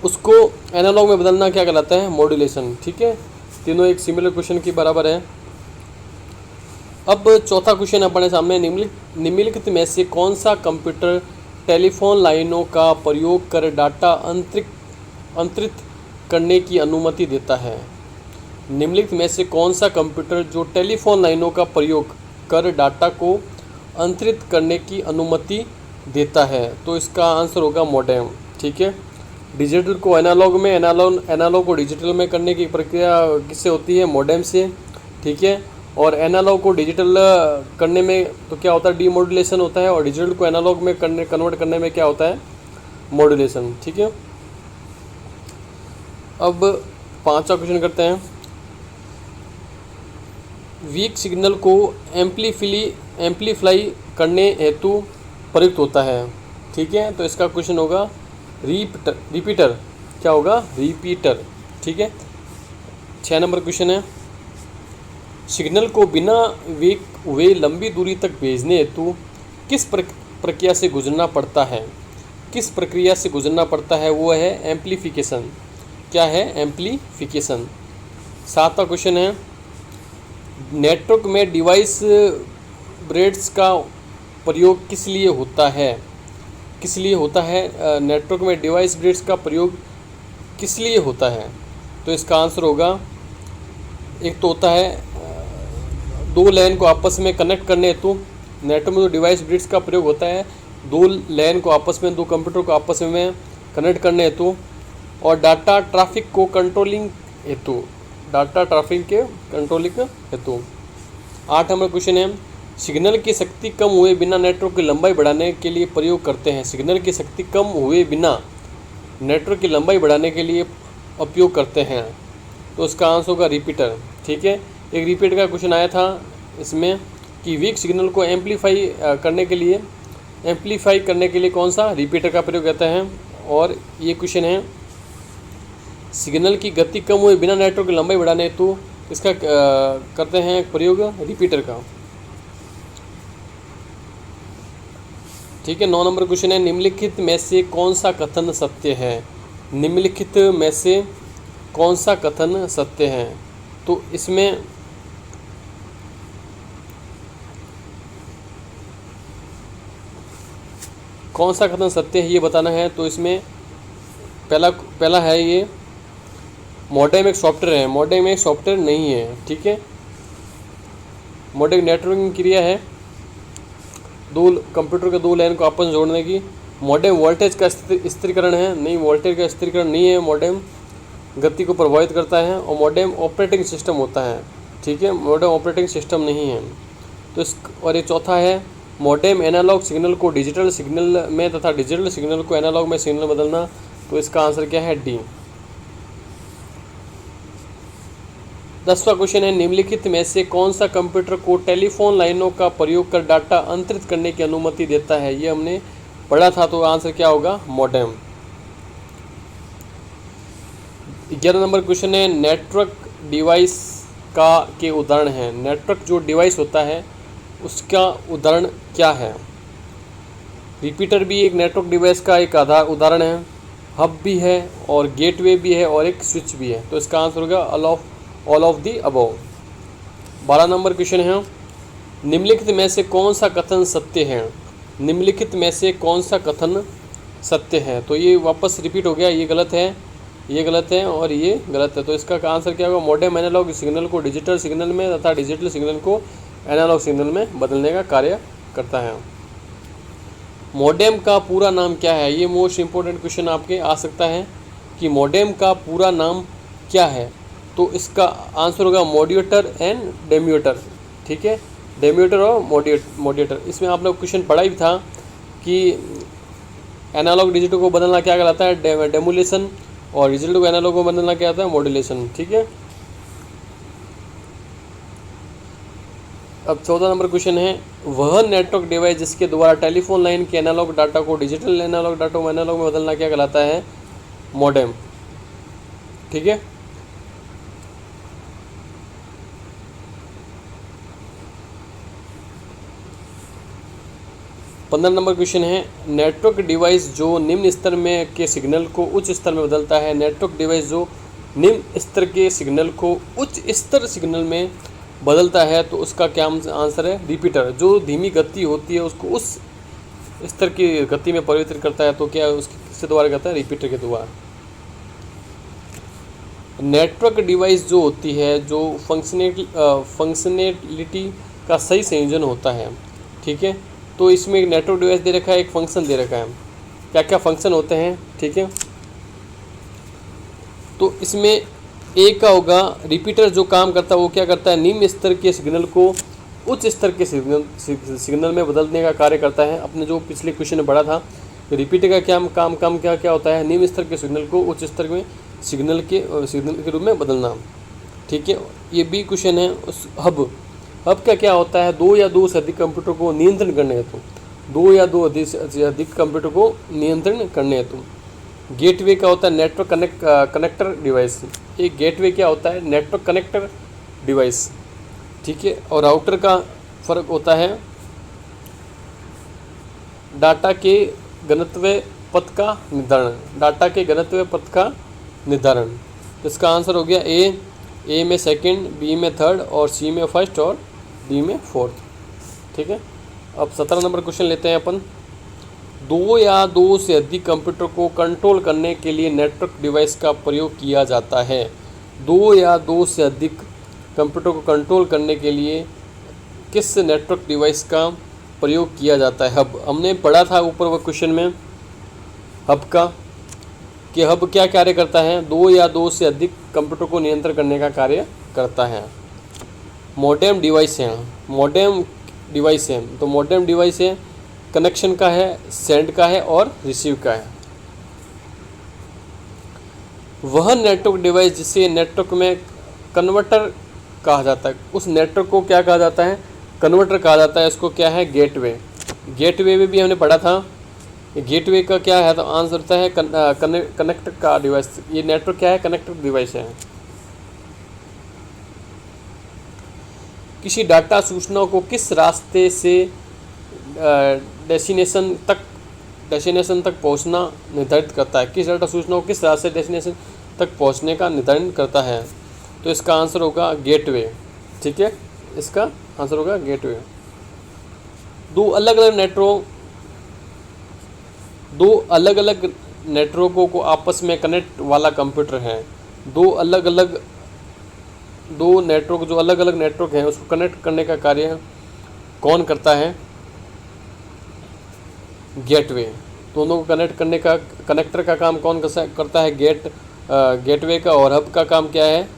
S1: उसको एनालॉग में बदलना क्या कहलाता है? मॉड्यूलेशन। ठीक है। तीनों एक सिमिलर क्वेश्चन की बराबर है। अब चौथा क्वेश्चन अपने सामने, निम्नलिखित में से कौन सा कंप्यूटर टेलीफोन लाइनों का प्रयोग कर डाटा अंतरित करने की अनुमति देता है? निम्नलिखित में से कौन सा कंप्यूटर जो टेलीफोन लाइनों का प्रयोग कर डाटा को अंतरित करने की अनुमति देता है? तो इसका आंसर होगा मॉडेम। ठीक है। डिजिटल को एनालॉग में, एनालॉग को डिजिटल में करने की प्रक्रिया किससे होती है? मॉडेम से। ठीक है। और एनालॉग को डिजिटल करने में तो क्या होता है? डीमॉड्यूलेशन होता है। और डिजिटल को एनालॉग में कन्वर्ट करने में क्या होता है? मॉड्यूलेशन। ठीक है। अब पांचवा क्वेश्चन करते हैं, वीक सिग्नल को एम्पलीफाई करने हेतु प्रयुक्त होता है। ठीक है। तो इसका क्वेश्चन होगा रिपीटर। क्या होगा? रिपीटर। ठीक है। 6 नंबर क्वेश्चन है, सिग्नल को बिना वे लंबी दूरी तक भेजने हेतु किस प्रक्रिया से गुजरना पड़ता है? किस प्रक्रिया से गुजरना पड़ता है? वो है एम्पलीफिकेशन। क्या है? एम्पलीफिकेशन। 7वां क्वेश्चन है, नेटवर्क में डिवाइस ब्रेड्स का प्रयोग किस लिए होता है? किस लिए होता है, नेटवर्क में डिवाइस ब्रिड्स का प्रयोग किस लिए होता है? तो इसका आंसर होगा, एक तो होता है दो लैन को आपस में कनेक्ट करने हेतु। नेटवर्क में जो डिवाइस ब्रिड्स का प्रयोग होता है दो लैन को आपस में, दो कंप्यूटर को आपस में कनेक्ट करने हेतु, और डाटा ट्रैफिक को कंट्रोलिंग हेतु, डाटा ट्रैफिक के कंट्रोलिंग हेतु। 8 नंबर क्वेश्चन है, सिग्नल की शक्ति कम हुए बिना नेटवर्क की लंबाई बढ़ाने के लिए प्रयोग करते हैं। सिग्नल की शक्ति कम हुए बिना नेटवर्क की लंबाई बढ़ाने के लिए उपयोग करते हैं। तो उसका आंसर होगा रिपीटर। ठीक है, एक रिपीट का क्वेश्चन आया था इसमें कि वीक सिग्नल को एम्पलीफाई करने के लिए कौन सा रिपीटर का प्रयोग करते हैं। और ये क्वेश्चन है, सिग्नल की गति कम हुए बिना नेटवर्क की लंबाई बढ़ाने हेतु इसका करते हैं प्रयोग रिपीटर का। ठीक है, 9 नंबर क्वेश्चन है, निम्नलिखित में से कौन सा कथन सत्य है। निम्नलिखित में से कौन सा कथन सत्य है। तो इसमें कौन सा कथन सत्य है ये बताना है। तो इसमें पहला है ये, मॉडेम एक सॉफ्टवेयर है। मॉडेम एक सॉफ्टवेयर नहीं है। ठीक है, मॉडेम नेटवर्किंग क्रिया है, दो कंप्यूटर के दो लाइन को आपस में जोड़ने की। मॉडेम वोल्टेज का स्थिरीकरण है, नहीं, वोल्टेज का स्थिरीकरण नहीं है। मॉडेम गति को प्रभावित करता है, और मॉडेम ऑपरेटिंग सिस्टम होता है। ठीक है, मॉडेम ऑपरेटिंग सिस्टम नहीं है। तो और ये चौथा है, मॉडेम एनालॉग सिग्नल को डिजिटल सिग्नल में तथा डिजिटल सिग्नल को एनालॉग में सिग्नल बदलना। तो इसका आंसर क्या है, डी। 10वां क्वेश्चन है, निम्नलिखित में से कौन सा कंप्यूटर को टेलीफोन लाइनों का प्रयोग कर डाटा अंतरित करने की अनुमति देता है। ये हमने पढ़ा था। तो आंसर क्या होगा, मॉडेम। 11 नंबर क्वेश्चन है, नेटवर्क डिवाइस के उदाहरण है। नेटवर्क जो डिवाइस होता है उसका उदाहरण क्या है। रिपीटर भी एक नेटवर्क डिवाइस का एक उदाहरण है, हब भी है, और गेटवे भी है, और एक स्विच भी है। तो इसका आंसर होगा all of the above. 12 number question है, निम्नलिखित में से कौन सा कथन सत्य है। निम्नलिखित में से कौन सा कथन सत्य है। तो ये वापस रिपीट हो गया, ये गलत है, ये गलत है, और ये गलत है। तो इसका आंसर क्या होगा, मॉडेम एनालॉग सिग्नल को डिजिटल सिग्नल में तथा डिजिटल सिग्नल को एनालॉग सिग्नल में बदलने का कार्य करता है। मॉडेम का पूरा नाम क्या है। ये मोस्ट इंपॉर्टेंट क्वेश्चन आपके आ सकता है कि मॉडेम का पूरा नाम क्या है। तो इसका आंसर होगा मॉड्यूटर एंड डेम्यूटर। ठीक है, डेम्यूटर और मॉड्यूटर। इसमें आप लोग क्वेश्चन पढ़ा ही था कि एनालॉग डिजिटल को बदलना क्या कहलाता है, डेमोलेशन, और डिजिटल को एनालॉग को बदलना क्या आता है, मॉड्यूलेशन। ठीक है, अब 14 नंबर क्वेश्चन है, वह नेटवर्क डिवाइस जिसके द्वारा टेलीफोन लाइन के एनालॉग डाटा को डिजिटल एनालॉग डाटा को एनालॉग में बदलना क्या कहलाता है, मॉडेम। ठीक है, पंद्रह नंबर क्वेश्चन है, नेटवर्क डिवाइस जो निम्न स्तर में के सिग्नल को उच्च स्तर में बदलता है। नेटवर्क डिवाइस जो निम्न स्तर के सिग्नल को उच्च स्तर सिग्नल में बदलता है। तो उसका क्या आंसर है, रिपीटर। जो धीमी गति होती है उसको उस स्तर की गति में परिवर्तित करता है। तो क्या उसके किसके द्वारा करता है, रिपीटर के द्वारा। नेटवर्क डिवाइस जो होती है जो फंक्शनैलिटी का सही संयोजन होता है। ठीक है, तो इसमें एक नेटवर्क डिवाइस दे रखा है, एक फंक्शन दे रखा है। क्या क्या फंक्शन होते हैं। ठीक है, तो इसमें एक का होगा, रिपीटर जो काम करता है वो क्या करता है, निम्न स्तर के सिग्नल को उच्च स्तर के सिग्नल में बदलने का कार्य करता है। अपने जो पिछले क्वेश्चन में पढ़ा था, तो रिपीटर का क्या काम क्या होता है, निम्न स्तर के सिग्नल को उच्च स्तर में सिग्नल के रूप में बदलना। ठीक है, ये भी क्वेश्चन है। उस हब का क्या होता है, दो या दो से अधिक कंप्यूटर को नियंत्रण करने हेतु, दो या दो से अधिक कंप्यूटर को नियंत्रण करने हेतु। गेटवे क्या होता है, नेटवर्क कनेक्टर डिवाइस। एक गेटवे क्या होता है, नेटवर्क कनेक्टर डिवाइस। ठीक है, और राउटर का फर्क होता है डाटा के घनत्व पथ का निर्धारण, डाटा के घनत्व पथ का निर्धारण। इसका आंसर हो गया ए में सेकंड, बी में थर्ड, और सी में फर्स्ट, और डी में फोर्थ। ठीक है, अब 17 नंबर क्वेश्चन लेते हैं अपन। दो या दो से अधिक कंप्यूटर को कंट्रोल करने के लिए नेटवर्क डिवाइस का प्रयोग किया जाता है। दो या दो से अधिक कंप्यूटर को कंट्रोल करने के लिए किस नेटवर्क डिवाइस का प्रयोग किया जाता है? हब। हमने पढ़ा था ऊपर वो क्वेश्चन में हब का, कि हब क्या कार्य करता है? दो या दो से अधिक कंप्यूटर को नियंत्रण करने का कार्य करता है। मॉडेम डिवाइस है, मॉडेम डिवाइस है, तो मॉडेम डिवाइस है कनेक्शन का है, सेंड का है और रिसीव का है। वह नेटवर्क डिवाइस जिसे नेटवर्क में कन्वर्टर कहा जाता है, उस नेटवर्क को क्या कहा जाता है? कन्वर्टर कहा जाता है। इसको क्या है? गेटवे। गेटवे में भी हमने पढ़ा था। गेटवे का क्या है? तो आंसर होता है कनेक्ट का डिवाइस। ये नेटवर्क क्या है? कनेक्टेड डिवाइस है। किसी डाटा सूचना को किस रास्ते से डेस्टिनेशन तक पहुंचना निर्धारित करता है? किस डाटा सूचना को किस रास्ते से डेस्टिनेशन तक पहुंचने का निर्धारण करता है? तो इसका आंसर होगा गेटवे। ठीक है, इसका आंसर होगा गेटवे। दो अलग अलग नेटवर्कों को आपस में कनेक्ट वाला कंप्यूटर है। दो नेटवर्क जो अलग अलग नेटवर्क हैं उसको कनेक्ट करने का कार्य कौन करता है? गेटवे। दोनों को कनेक्ट करने का कनेक्टर का काम कौन करता है? गेटवे का। और हब का काम क्या है?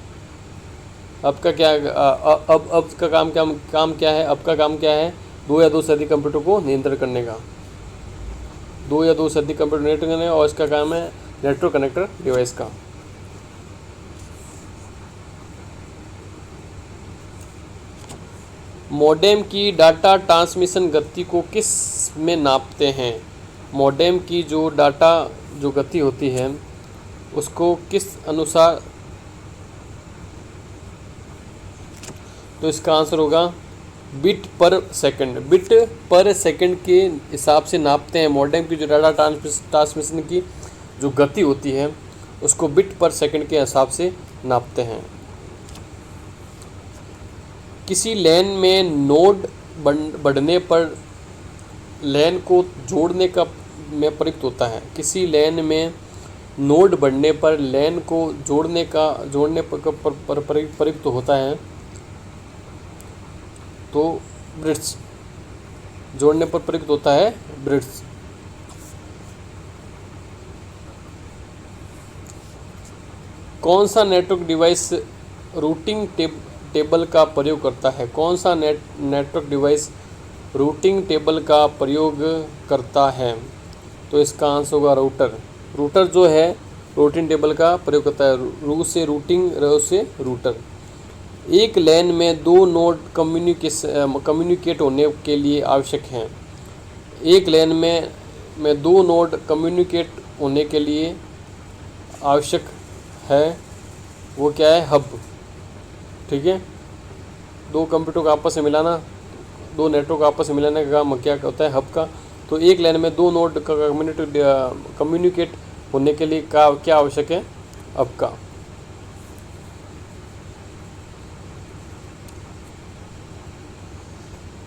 S1: हब का क्या अब का काम क्या है? हब का काम क्या है? दो या दो से अधिक कंप्यूटर को नियंत्रण करने का। दो या दो से अधिक कंप्यूटर नियंत्रण करने का, और इसका काम है नेटवर्क कनेक्टर डिवाइस का। मॉडेम की डाटा ट्रांसमिशन गति को किस में नापते हैं? मॉडेम की जो गति होती है उसको किस अनुसार? तो इसका आंसर होगा बिट पर सेकंड। बिट पर सेकंड के हिसाब से नापते हैं। मॉडेम की जो डाटा ट्रांसमिशन की जो गति होती है उसको बिट पर सेकंड के हिसाब से नापते हैं। किसी लैन में नोड बढ़ने पर लैन को जोड़ने का में प्रयुक्त होता है। किसी लैन में नोड बढ़ने पर लैन को जोड़ने पर प्रयुक्त होता है तो ब्रिड्ज। जोड़ने पर प्रयुक्त होता है ब्रिड्ज। कौन सा नेटवर्क डिवाइस रूटिंग टेबल का प्रयोग करता है? कौन सा नेटवर्क डिवाइस रूटिंग टेबल का प्रयोग करता है? तो इसका आंसर होगा राउटर। रूटर जो है रूटिंग टेबल का प्रयोग करता है। रू से रूटिंग, र से रूटर। एक लैन में दो नोड कम्युनिकेट होने के लिए आवश्यक हैं। एक लैन में दो नोड कम्युनिकेट होने के लिए आवश्यक है, वो क्या है? हब। ठीक है, दो कंप्यूटर को आपस में मिलाना, दो नेटवर्क को आपस में मिलाने का काम क्या होता है? हब का। तो एक लाइन में दो नोड कम्युनिकेट होने के लिए क्या आवश्यक है? हब का।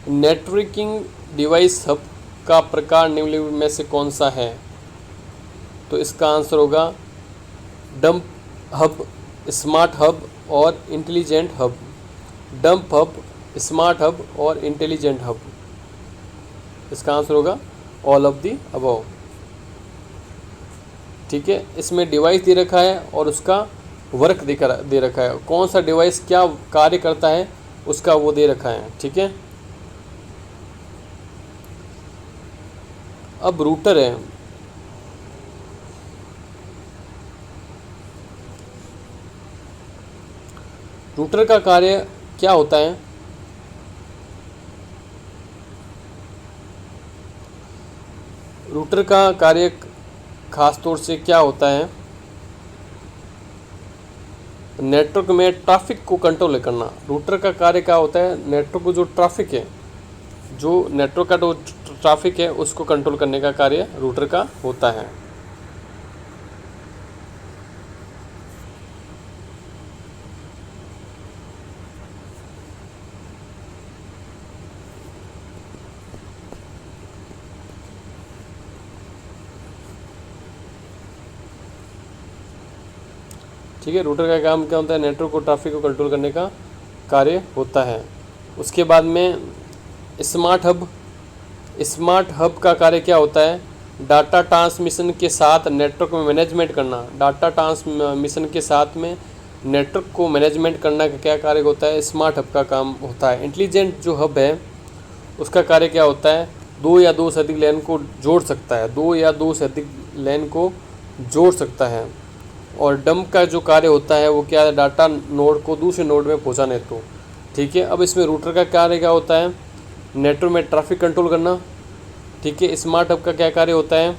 S1: नेटवर्किंग डिवाइस हब का प्रकार निम्नलिखित में से कौन सा है? तो इसका आंसर होगा डंप हब, स्मार्ट हब और intelligent hub. Dump hub, smart hub और इंटेलिजेंट हब। इसका आंसर होगा ऑल ऑफ दी अबव। ठीक है, इसमें डिवाइस दे रखा है और उसका वर्क दे रखा है। कौन सा डिवाइस क्या कार्य करता है उसका वो दे रखा है। ठीक है, अब रूटर है। रूटर का कार्य क्या होता है? रूटर का कार्य खास तौर से क्या होता है? नेटवर्क में ट्रैफिक को कंट्रोल करना। रूटर का कार्य क्या होता है? नेटवर्क को जो ट्रैफिक है, जो नेटवर्क का जो ट्रैफिक है उसको कंट्रोल करने का कार्य रूटर का होता है। ठीक है। रूटर का काम क्या होता है, नेटवर्क को ट्रैफिक को कंट्रोल करने का कार्य होता है। उसके बाद में स्मार्ट हब का कार्य क्या होता है, डाटा ट्रांसमिशन के साथ नेटवर्क में मैनेजमेंट करना। डाटा ट्रांसमिशन के साथ में नेटवर्क को मैनेजमेंट करना का क्या कार्य होता है, स्मार्ट हब का काम होता है। इंटेलिजेंट जो हब है उसका कार्य क्या होता है, दो या दो से अधिक लैन को जोड़ सकता है, दो या दो से अधिक लैन को जोड़ सकता है। और डंप का जो कार्य होता है वो क्या है, डाटा नोड को दूसरे नोड में पहुंचाने तो। ठीक है। अब इसमें रूटर का कार्य क्या होता है, नेटवर्क में ट्रैफिक कंट्रोल करना। ठीक है। स्मार्ट हब का क्या कार्य होता है,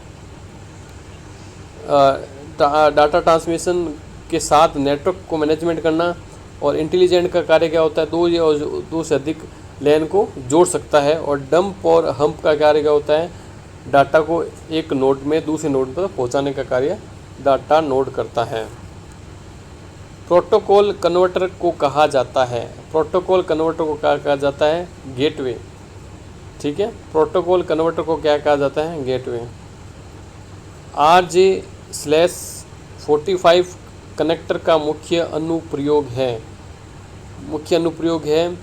S1: डाटा ट्रांसमिशन के साथ नेटवर्क को मैनेजमेंट करना। और इंटेलिजेंट का कार्य क्या होता है, दो से अधिक लैन को जोड़ सकता है। और डंप और हम्प का कार्य क्या होता है, डाटा को एक नोड में दूसरे नोड पर पहुंचाने का कार्य डाटा नोड करता है। प्रोटोकॉल कन्वर्टर को कहा जाता है, प्रोटोकॉल कन्वर्टर को क्या कहा जाता है, गेटवे। ठीक है। प्रोटोकॉल कन्वर्टर को क्या कहा जाता है, गेटवे। RJ/45 कनेक्टर का मुख्य अनुप्रयोग है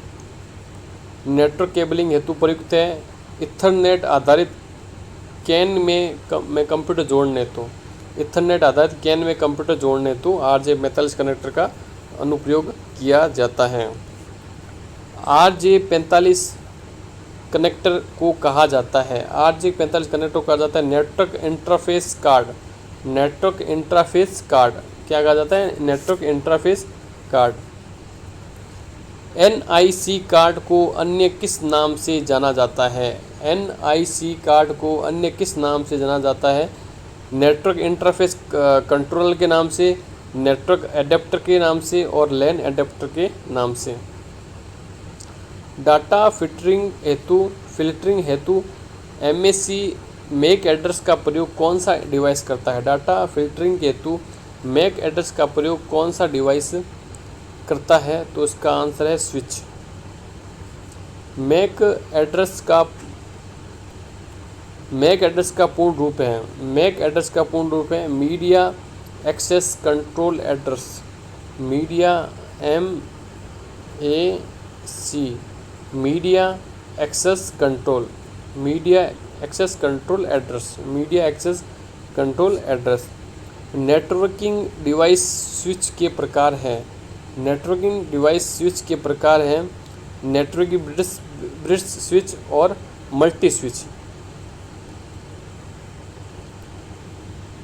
S1: नेटवर्क केबलिंग हेतु प्रयुक्त है। इथरनेट आधारित कैन में कंप्यूटर जोड़ने तो, इथरनेट आधारित कैन में कंप्यूटर जोड़ने तो RJ45 कनेक्टर का अनुप्रयोग किया जाता है। RJ45 कनेक्टर को कहा जाता है, RJ45 कनेक्टर को कहा जाता है network interface card. Network interface card क्या कहा जाता है, network interface card. NIC card को अन्य किस नाम से जाना जाता है, NIC कार्ड को अन्य किस नाम से जाना जाता है, नेटवर्क इंटरफेस कंट्रोलर के नाम से, नेटवर्क एडेप्टर के नाम से और लैन एडेप्टर के नाम से। डाटा फिल्टरिंग हेतु MAC मैक एड्रेस का प्रयोग कौन सा डिवाइस करता है, डाटा फिल्टरिंग हेतु मैक एड्रेस का प्रयोग कौन सा डिवाइस करता है, तो इसका आंसर है स्विच। मैक एड्रेस का पूर्ण रूप है media access control address, media MAC, media access control address. Networking device switch के प्रकार हैं, नेटवर्किंग ब्रिज स्विच और मल्टी स्विच।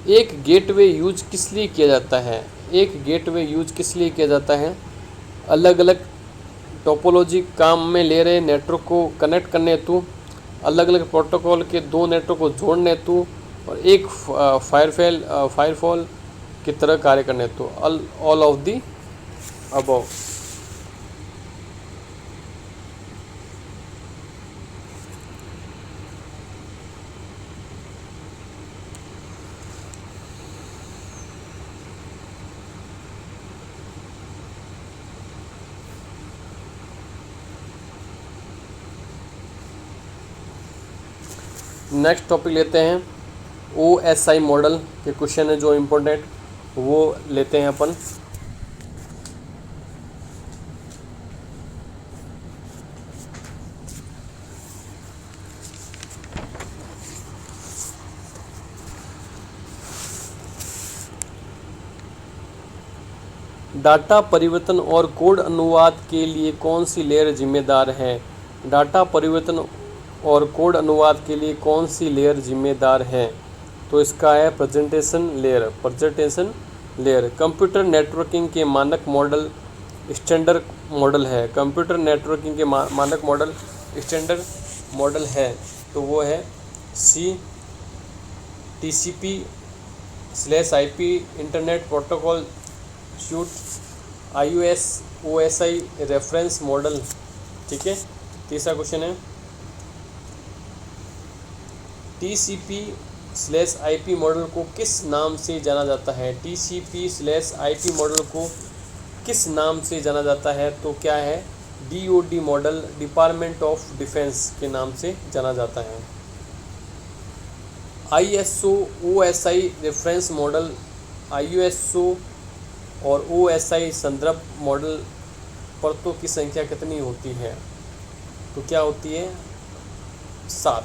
S1: एक गेटवे यूज किस लिए किया जाता है, अलग अलग टोपोलॉजी काम में ले रहे नेटवर्क को कनेक्ट करने हेतु, अलग अलग प्रोटोकॉल के दो नेटवर्क को जोड़ने हेतु और एक फायरवॉल की तरह कार्य करने हेतु। All of the above. Next topic लेते हैं OSI मॉडल के क्वेश्चन है जो इम्पोर्टेंट, वो लेते हैं अपन। डाटा परिवर्तन और कोड अनुवाद के लिए कौन सी लेयर जिम्मेदार है, डाटा परिवर्तन और कोड अनुवाद के लिए कौन सी लेयर जिम्मेदार है, तो इसका है प्रेजेंटेशन लेयर। कंप्यूटर नेटवर्किंग के मानक मॉडल स्टैंडर्ड मॉडल है, कंप्यूटर नेटवर्किंग के मानक मॉडल स्टैंडर्ड मॉडल है, तो वो है TCP/IP internet protocol suit, OSI reference model. ठीक है। तीसरा क्वेश्चन है TCP/IP मॉडल को किस नाम से जाना जाता है, TCP/IP मॉडल को किस नाम से जाना जाता है, तो क्या है, DoD model, department of defence के नाम से जाना जाता है। ISO OSI reference model, ISO और OSI संदर्भ मॉडल परतों की संख्या कितनी होती है? तो क्या होती है? 7।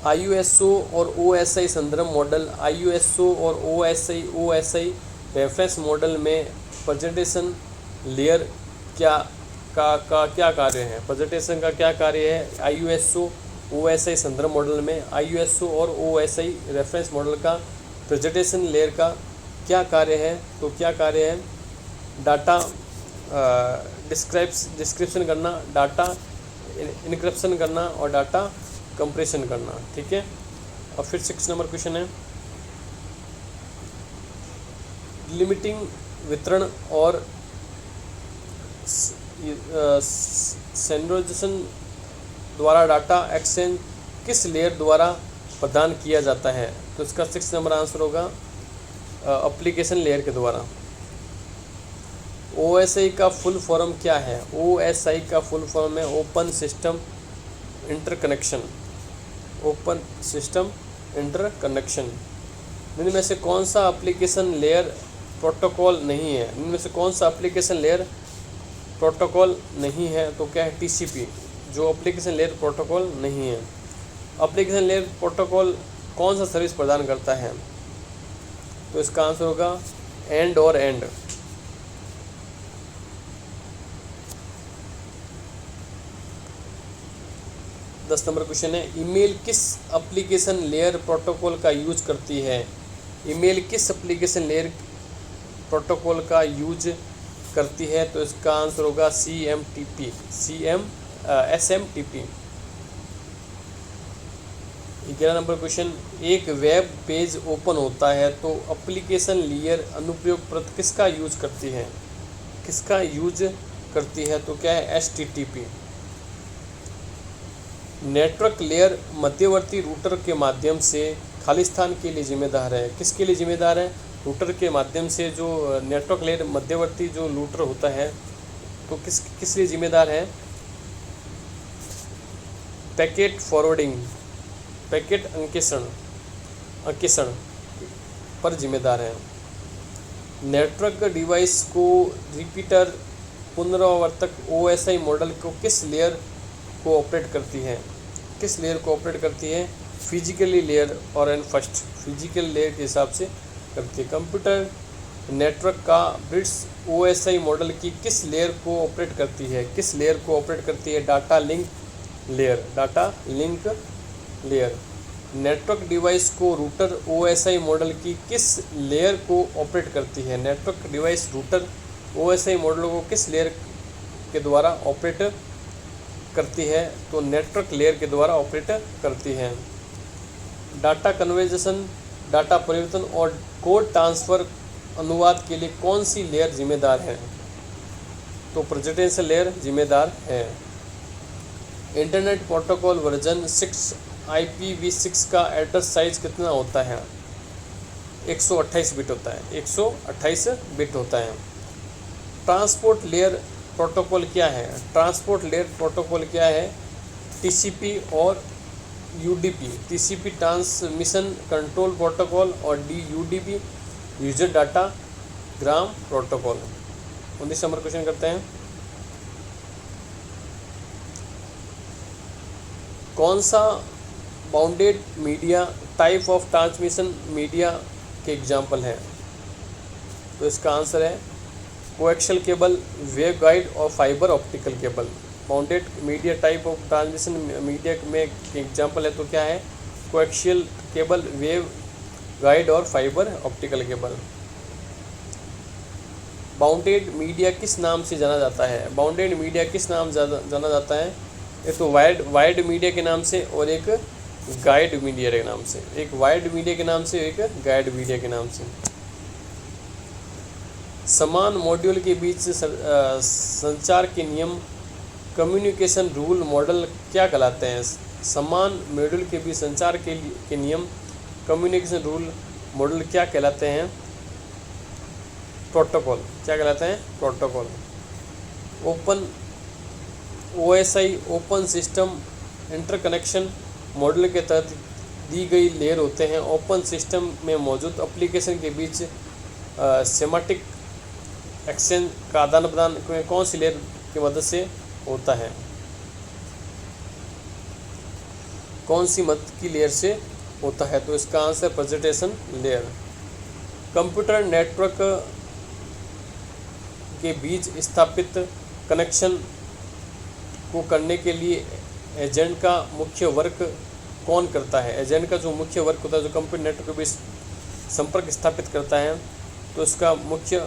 S1: IUSO और OSI संदर्भ मॉडल, IUSO और OSI रेफरेंस मॉडल में प्रेजेंटेशन लेयर क्या क्या कार्य है? प्रेजेंटेशन का क्या कार्य है? IUSO OSI संदर्भ मॉडल में IUSO और OSI रेफरेंस मॉडल का प्रेजेंटेशन लेयर का क्या कार्य है? तो क्या कार्य है? डाटा डिस्क्रिप्शन करना, डाटा इनक्रिप्शन करना और डाटा कंप्रेशन करना। ठीक है। अब फिर 6 नंबर क्वेश्चन है, लिमिटिंग वितरण और सेंड्रोजेशन द्वारा डाटा एक्सचेंज किस लेयर द्वारा प्रदान किया जाता है? तो इसका 6 नंबर आंसर होगा एप्लीकेशन लेयर के द्वारा। OSI का फुल फॉर्म क्या है? OSI का फुल फॉर्म है open system interconnection. Open system interconnection. इनमें से कौन सा एप्लीकेशन लेयर प्रोटोकॉल नहीं है? इनमें से कौन सा एप्लीकेशन लेयर प्रोटोकॉल नहीं है? तो क्या है? TCP, जो एप्लीकेशन लेयर प्रोटोकॉल नहीं है। एप्लीकेशन लेयर प्रोटोकॉल कौन सा सर्विस प्रदान करता है? तो इसका आंसर होगा एंड और एंड। दस नंबर क्वेश्चन है, ईमेल किस एप्लीकेशन लेयर प्रोटोकॉल का यूज करती है? ईमेल किस एप्लीकेशन लेयर प्रोटोकॉल का यूज करती है? तो इसका आंसर होगा SMTP। 11 नंबर क्वेश्चन, एक वेब पेज ओपन होता है तो एप्लीकेशन लेयर अनुप्रयोग परत किसका यूज करती है? किसका यूज करती है? तो क्या है? HTTP। नेटवर्क लेयर मध्यवर्ती रूटर के माध्यम से खालिस्तान के लिए जिम्मेदार है। किसके लिए जिम्मेदार है? रूटर के माध्यम से जो नेटवर्क लेयर मध्यवर्ती जो रूटर होता है तो किस लिए जिम्मेदार है? पैकेट फॉरवर्डिंग, पैकेट अंकेषण पर जिम्मेदार है। नेटवर्क डिवाइस को रिपीटर पुनरावर्तक OSI मॉडल को किस लेयर को ऑपरेट करती है? किस लेयर को ऑपरेट करती है? फिजिकली लेयर और एंड फर्स्ट, फिजिकल लेयर के हिसाब से करती है। कंप्यूटर नेटवर्क का बिट्स OSI मॉडल की किस लेयर को ऑपरेट करती है? किस लेयर को ऑपरेट करती है? Data link layer, data link layer. Network device को रूटर OSI मॉडल की किस लेयर को ऑपरेट करती है? Network device router OSI model को किस लेयर के द्वारा ऑपरेट करती है? तो नेटवर्क लेयर के द्वारा ऑपरेट करती है। डाटा कन्वर्जेशन, डाटा परिवर्तन और कोड ट्रांसफ़र अनुवाद के लिए कौन सी लेयर जिम्मेदार है? तो प्रेजेंटेशन लेयर जिम्मेदार है। इंटरनेट प्रोटोकॉल वर्जन 6 IPv6 का एड्रेस साइज कितना होता है? 128 बिट होता है। 128 बिट होता है। ट्रांसपोर्ट लेयर प्रोटोकॉल क्या है? ट्रांसपोर्ट लेयर प्रोटोकॉल क्या है? TCP और UDP। TCP transmission control protocol और UDP यूजर डाटा ग्राम प्रोटोकॉल। 19 नंबर क्वेश्चन करते हैं, कौन सा bounded media type of transmission media के एग्जाम्पल है? तो इसका आंसर है कोएक्शियल केबल, वेव गाइड और fibre optical cable. Bounded media type of transmission media में एग्जाम्पल है तो क्या है? कोएक्शियल केबल, वेव गाइड और fibre optical cable. Bounded media किस नाम से जाना जाता है? बाउंडेड मीडिया किस नाम जाना जाता है? एक तो वाइड मीडिया के नाम से और एक गाइड मीडिया के नाम से। एक वाइड मीडिया के नाम से, एक गाइड मीडिया के नाम से। समान मॉड्यूल के बीच संचार के नियम कम्युनिकेशन रूल मॉडल क्या कहलाते हैं? समान मॉड्यूल के बीच संचार के नियम कम्युनिकेशन रूल मॉडल क्या कहलाते हैं? प्रोटोकॉल। क्या कहलाते हैं? Protocol. Open OSI open system interconnection model के तहत दी गई लेयर होते हैं। ओपन सिस्टम में मौजूद एप्लीकेशन के बीच सेमाटिक एक्सचेंज का आदान प्रदान कौन सी लेयर की मदद से होता है? कौन सी मदद की लेयर से होता है? तो इसका answer presentation layer. Computer network के बीच स्थापित कनेक्शन को करने के लिए एजेंट का मुख्य वर्क कौन करता है? एजेंट का जो मुख्य वर्क होता है, जो कंप्यूटर नेटवर्क के बीच संपर्क स्थापित करता है, तो इसका मुख्य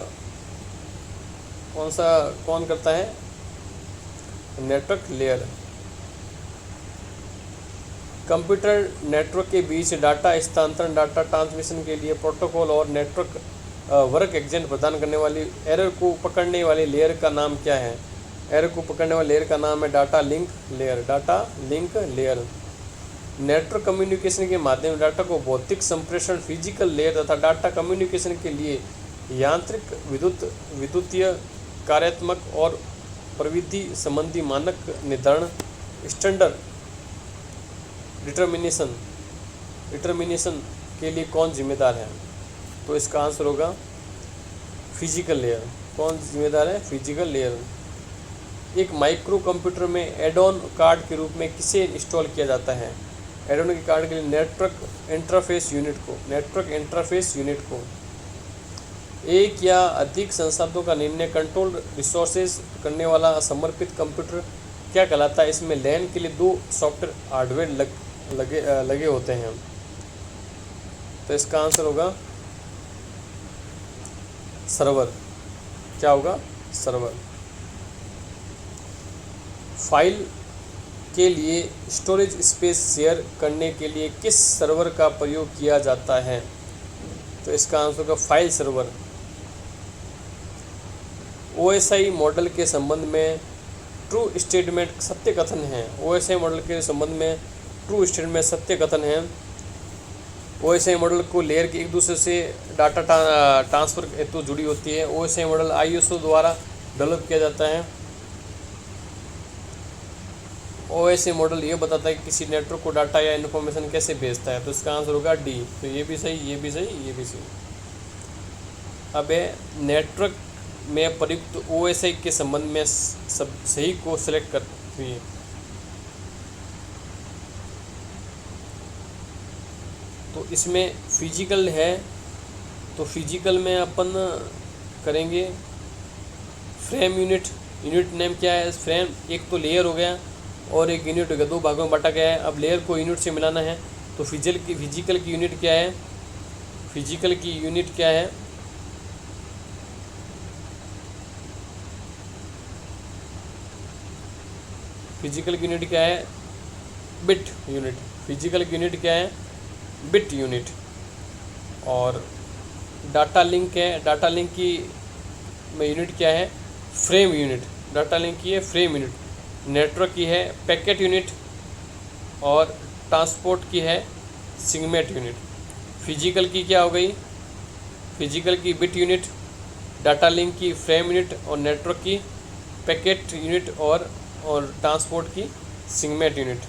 S1: कौन करता है? Network layer. कंप्यूटर नेटवर्क के बीच डाटा स्थानांतरण, डाटा ट्रांसमिशन के लिए प्रोटोकॉल और नेटवर्क वर्क एजेंट प्रदान करने वाली एरर को पकड़ने वाली लेयर का नाम क्या है? एरर को पकड़ने वाली लेयर का नाम है data link layer. Data link layer. Network communication के माध्यम से डाटा को भौतिक संप्रेषण फिजिकल लेयर तथा डाटा कम्युनिकेशन के लिए यांत्रिक, विद्युतीय, कार्यात्मक और प्रविधि संबंधी मानक निर्धारण स्टैंडर्ड डिटर्मिनेशन के लिए कौन जिम्मेदार है? तो इसका आंसर होगा फिजिकल लेयर। कौन जिम्मेदार है? Physical layer. एक माइक्रो कंप्यूटर में एड ऑन कार्ड के रूप में किसे इंस्टॉल किया जाता है? एड ऑन के कार्ड के लिए नेटवर्क इंटरफेस यूनिट को। एक या अधिक संसाधनों का निर्णय कंट्रोल रिसोर्सेज करने वाला समर्पित कंप्यूटर क्या कहलाता है? इसमें लैन के लिए 2 सॉफ्टवेयर हार्डवेयर लगे होते हैं। तो इसका आंसर होगा सर्वर। क्या होगा? सर्वर। फाइल के लिए स्टोरेज स्पेस शेयर करने के लिए किस सर्वर का प्रयोग किया जाता है? तो इसका आंसर होगा फाइल सर्वर। OSI मॉडल के संबंध में ट्रू स्टेटमेंट सत्य कथन है। OSI मॉडल के संबंध में ट्रू स्टेटमेंट सत्य कथन है। OSI मॉडल को लेयर के एक दूसरे से डाटा ट्रांसफ़र हेतु जुड़ी होती है। OSI मॉडल ISO द्वारा डेवलप किया जाता है। OSI मॉडल ये बताता है कि किसी नेटवर्क को डाटा या इन्फॉर्मेशन कैसे भेजता है। तो इसका आंसर होगा डी। तो ये भी सही, ये भी सही, ये भी सही। अब नेटवर्क में प्रयुक्त OSI के संबंध में सब सही को सिलेक्ट करिए। तो इसमें फिजिकल है, तो फिजिकल में अपन करेंगे फ्रेम यूनिट। यूनिट नेम क्या है? फ्रेम एक तो लेयर हो गया और एक यूनिट हो गया, 2 भागों में बांटा गया है। अब लेयर को यूनिट से मिलाना है, तो फिजिकल की यूनिट क्या है? फिजिकल की यूनिट क्या है? फिजिकल की यूनिट क्या है? Bit unit. फिजिकल की यूनिट क्या है? Bit unit. और डाटा लिंक है, डाटा लिंक की में यूनिट क्या है? Frame unit. डाटा लिंक की है फ्रेम यूनिट। नेटवर्क की है पैकेट यूनिट और ट्रांसपोर्ट की है सिगमेंट यूनिट। फिजिकल की क्या हो गई? फिजिकल की बिट यूनिट, डाटा लिंक की फ्रेम यूनिट और नेटवर्क की पैकेट यूनिट और ट्रांसपोर्ट की सिगमेंट यूनिट।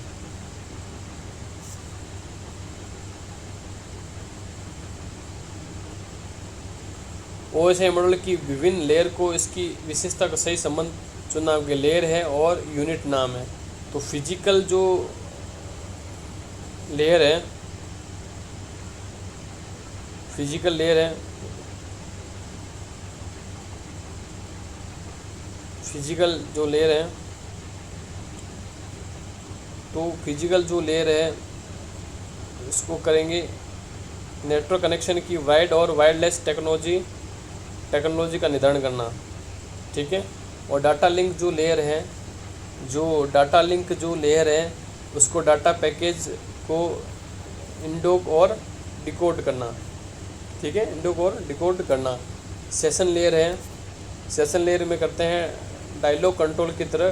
S1: OSI मॉडल की विभिन्न लेयर को इसकी विशेषता का सही संबंध चुना के लेयर है और यूनिट नाम है। तो फिजिकल जो लेयर है, फिजिकल लेयर है, फिजिकल जो लेयर है, तो फिजिकल जो लेयर है इसको करेंगे नेटवर्क कनेक्शन की वायर्ड और वायरलेस टेक्नोलॉजी का निर्धारण करना। ठीक है। और डाटा लिंक जो लेयर है, उसको डाटा पैकेज को इंडोक और डिकोड करना। ठीक है, इंडोक और डिकोड करना। सेशन लेयर है, सेशन लेयर में करते हैं डायलॉग कंट्रोल की तरह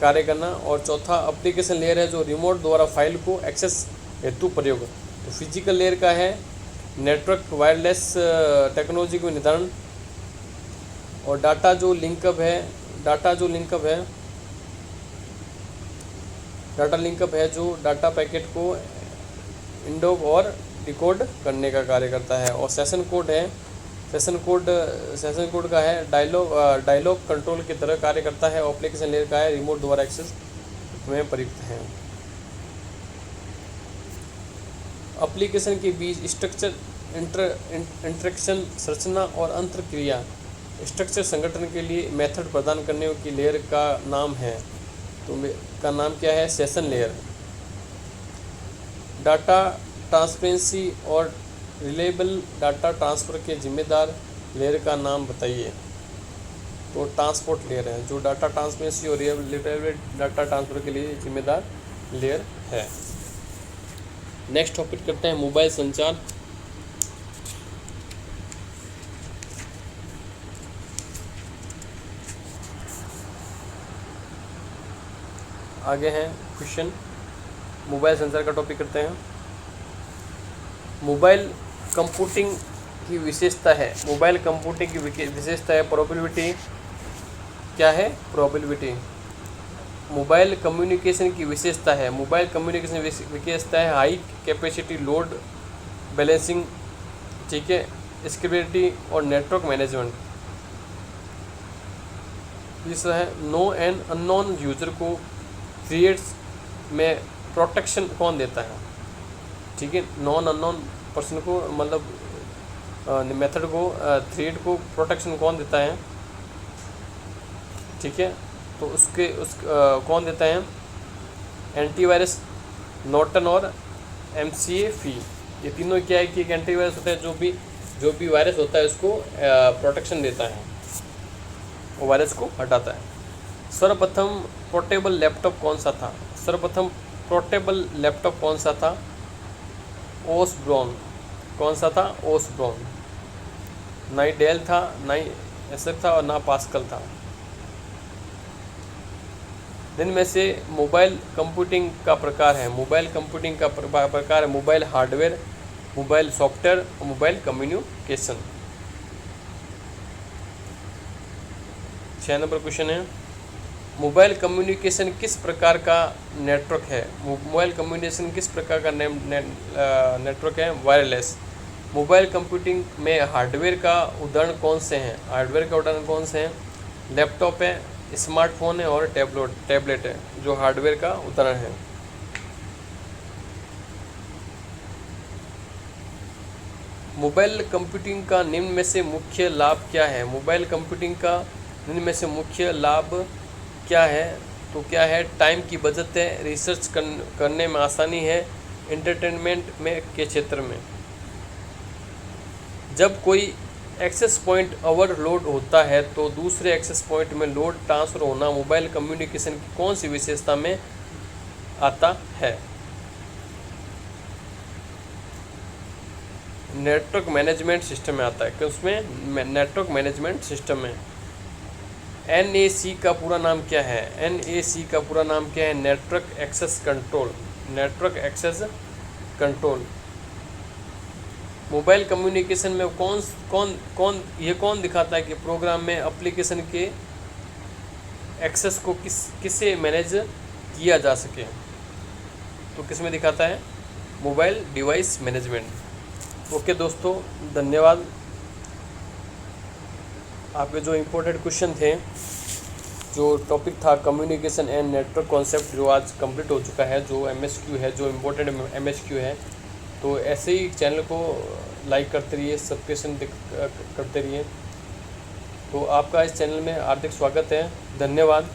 S1: कार्य करना। और चौथा एप्लीकेशन लेयर है जो रिमोट द्वारा फाइल को एक्सेस हेतु प्रयोग। तो फिजिकल लेयर का है नेटवर्क वायरलेस टेक्नोलॉजी को निर्धारण। और डाटा जो लिंकअप है डाटा लिंकअप है जो डाटा पैकेट को इंडोक और डिकोड करने का कार्य करता है। और सेशन कोड है, सेशन कोड का है डायलॉग कंट्रोल की तरह कार्य करता है। एप्लीकेशन लेयर का है रिमोट द्वारा एक्सेस में प्रयुक्त है। एप्लीकेशन के बीच स्ट्रक्चर इंटरेक्शन संरचना और अंतरक्रिया स्ट्रक्चर संगठन के लिए मेथड प्रदान करने की लेयर का नाम है। तो का नाम क्या है? Session layer. डाटा ट्रांसपेरेंसी और रिलेबल डाटा ट्रांसफ़र के जिम्मेदार लेयर का नाम बताइए। तो ट्रांसपोर्ट लेयर है जो डाटा ट्रांसपेरेंसी और रिलेबल डाटा ट्रांसफ़र के लिए जिम्मेदार लेयर है। नेक्स्ट टॉपिक करते हैं मोबाइल संचार। आगे हैं क्वेश्चन, मोबाइल संचार का टॉपिक करते हैं। मोबाइल कंप्यूटिंग की विशेषता है, मोबाइल कंप्यूटिंग की विशेषता है प्रोबेबिलिटी। क्या है? प्रोबेबिलिटी। मोबाइल कम्युनिकेशन की विशेषता है, मोबाइल कम्युनिकेशन विशेषता है हाई कैपेसिटी लोड बैलेंसिंग, ठीक है, स्केलेबिलिटी और नेटवर्क मैनेजमेंट। तीसरा है नो एंड अननोन यूजर को थ्रेड्स में प्रोटेक्शन कौन देता है? ठीक है, नॉन अननोन पर्सन को मतलब मेथड को थ्रेड को प्रोटेक्शन कौन देता है? ठीक है, तो कौन देता है? एंटीवायरस, नॉर्टन और MCAFE। ये तीनों क्या है कि एक एंटीवायरस होता है जो भी वायरस होता है उसको प्रोटेक्शन देता है, वो वायरस को हटाता है। सर्वप्रथम पोर्टेबल लैपटॉप कौन सा था? सर्वप्रथम पोर्टेबल लैपटॉप कौन सा था? ओसबॉर्न। कौन सा था? ओसबॉर्न। ना ही डेल था, ना ही एसर था और ना पास्कल था। इनमें से मोबाइल कंप्यूटिंग का प्रकार है, मोबाइल कंप्यूटिंग का प्रकार है मोबाइल हार्डवेयर, मोबाइल सॉफ्टवेयर और मोबाइल कम्युनिकेशन। 6 नंबर क्वेश्चन है, मोबाइल कम्युनिकेशन किस प्रकार का नेटवर्क है? मोबाइल कम्युनिकेशन किस प्रकार का नेटवर्क है? वायरलेस। मोबाइल कंप्यूटिंग में हार्डवेयर का उदाहरण कौन से हैं? हार्डवेयर का उदाहरण कौन से हैं? लैपटॉप है, स्मार्टफोन है और टैबलेट है जो हार्डवेयर का उदाहरण है। मोबाइल कंप्यूटिंग का निम्न में से मुख्य लाभ क्या है? मोबाइल कंप्यूटिंग का निम्न में से मुख्य लाभ क्या है? तो क्या है? टाइम की बचत है, रिसर्च करने में आसानी है, एंटरटेनमेंट में के क्षेत्र में। जब कोई एक्सेस पॉइंट ओवरलोड होता है तो दूसरे एक्सेस पॉइंट में लोड ट्रांसफ़र होना मोबाइल कम्युनिकेशन की कौन सी विशेषता में आता है? नेटवर्क मैनेजमेंट सिस्टम में आता है कि उसमें नेटवर्क मैनेजमेंट सिस्टम में। NAC का पूरा नाम क्या है? NAC का पूरा नाम क्या है? Network access control. Network access control. Mobile communication में कौन दिखाता है कि प्रोग्राम में एप्लीकेशन के एक्सेस को किससे मैनेज किया जा सके? तो किस में दिखाता है? Mobile device management. ओके दोस्तों, धन्यवाद। आपके जो इम्पोर्टेंट क्वेश्चन थे, जो टॉपिक था कम्युनिकेशन एंड नेटवर्क कॉन्सेप्ट, जो आज कंप्लीट हो चुका है, जो MSQ है, जो इम्पोर्टेंट MSQ है, तो ऐसे ही चैनल को लाइक करते रहिए, सब्सक्रिप्शन करते रहिए। तो आपका इस चैनल में हार्दिक स्वागत है। धन्यवाद।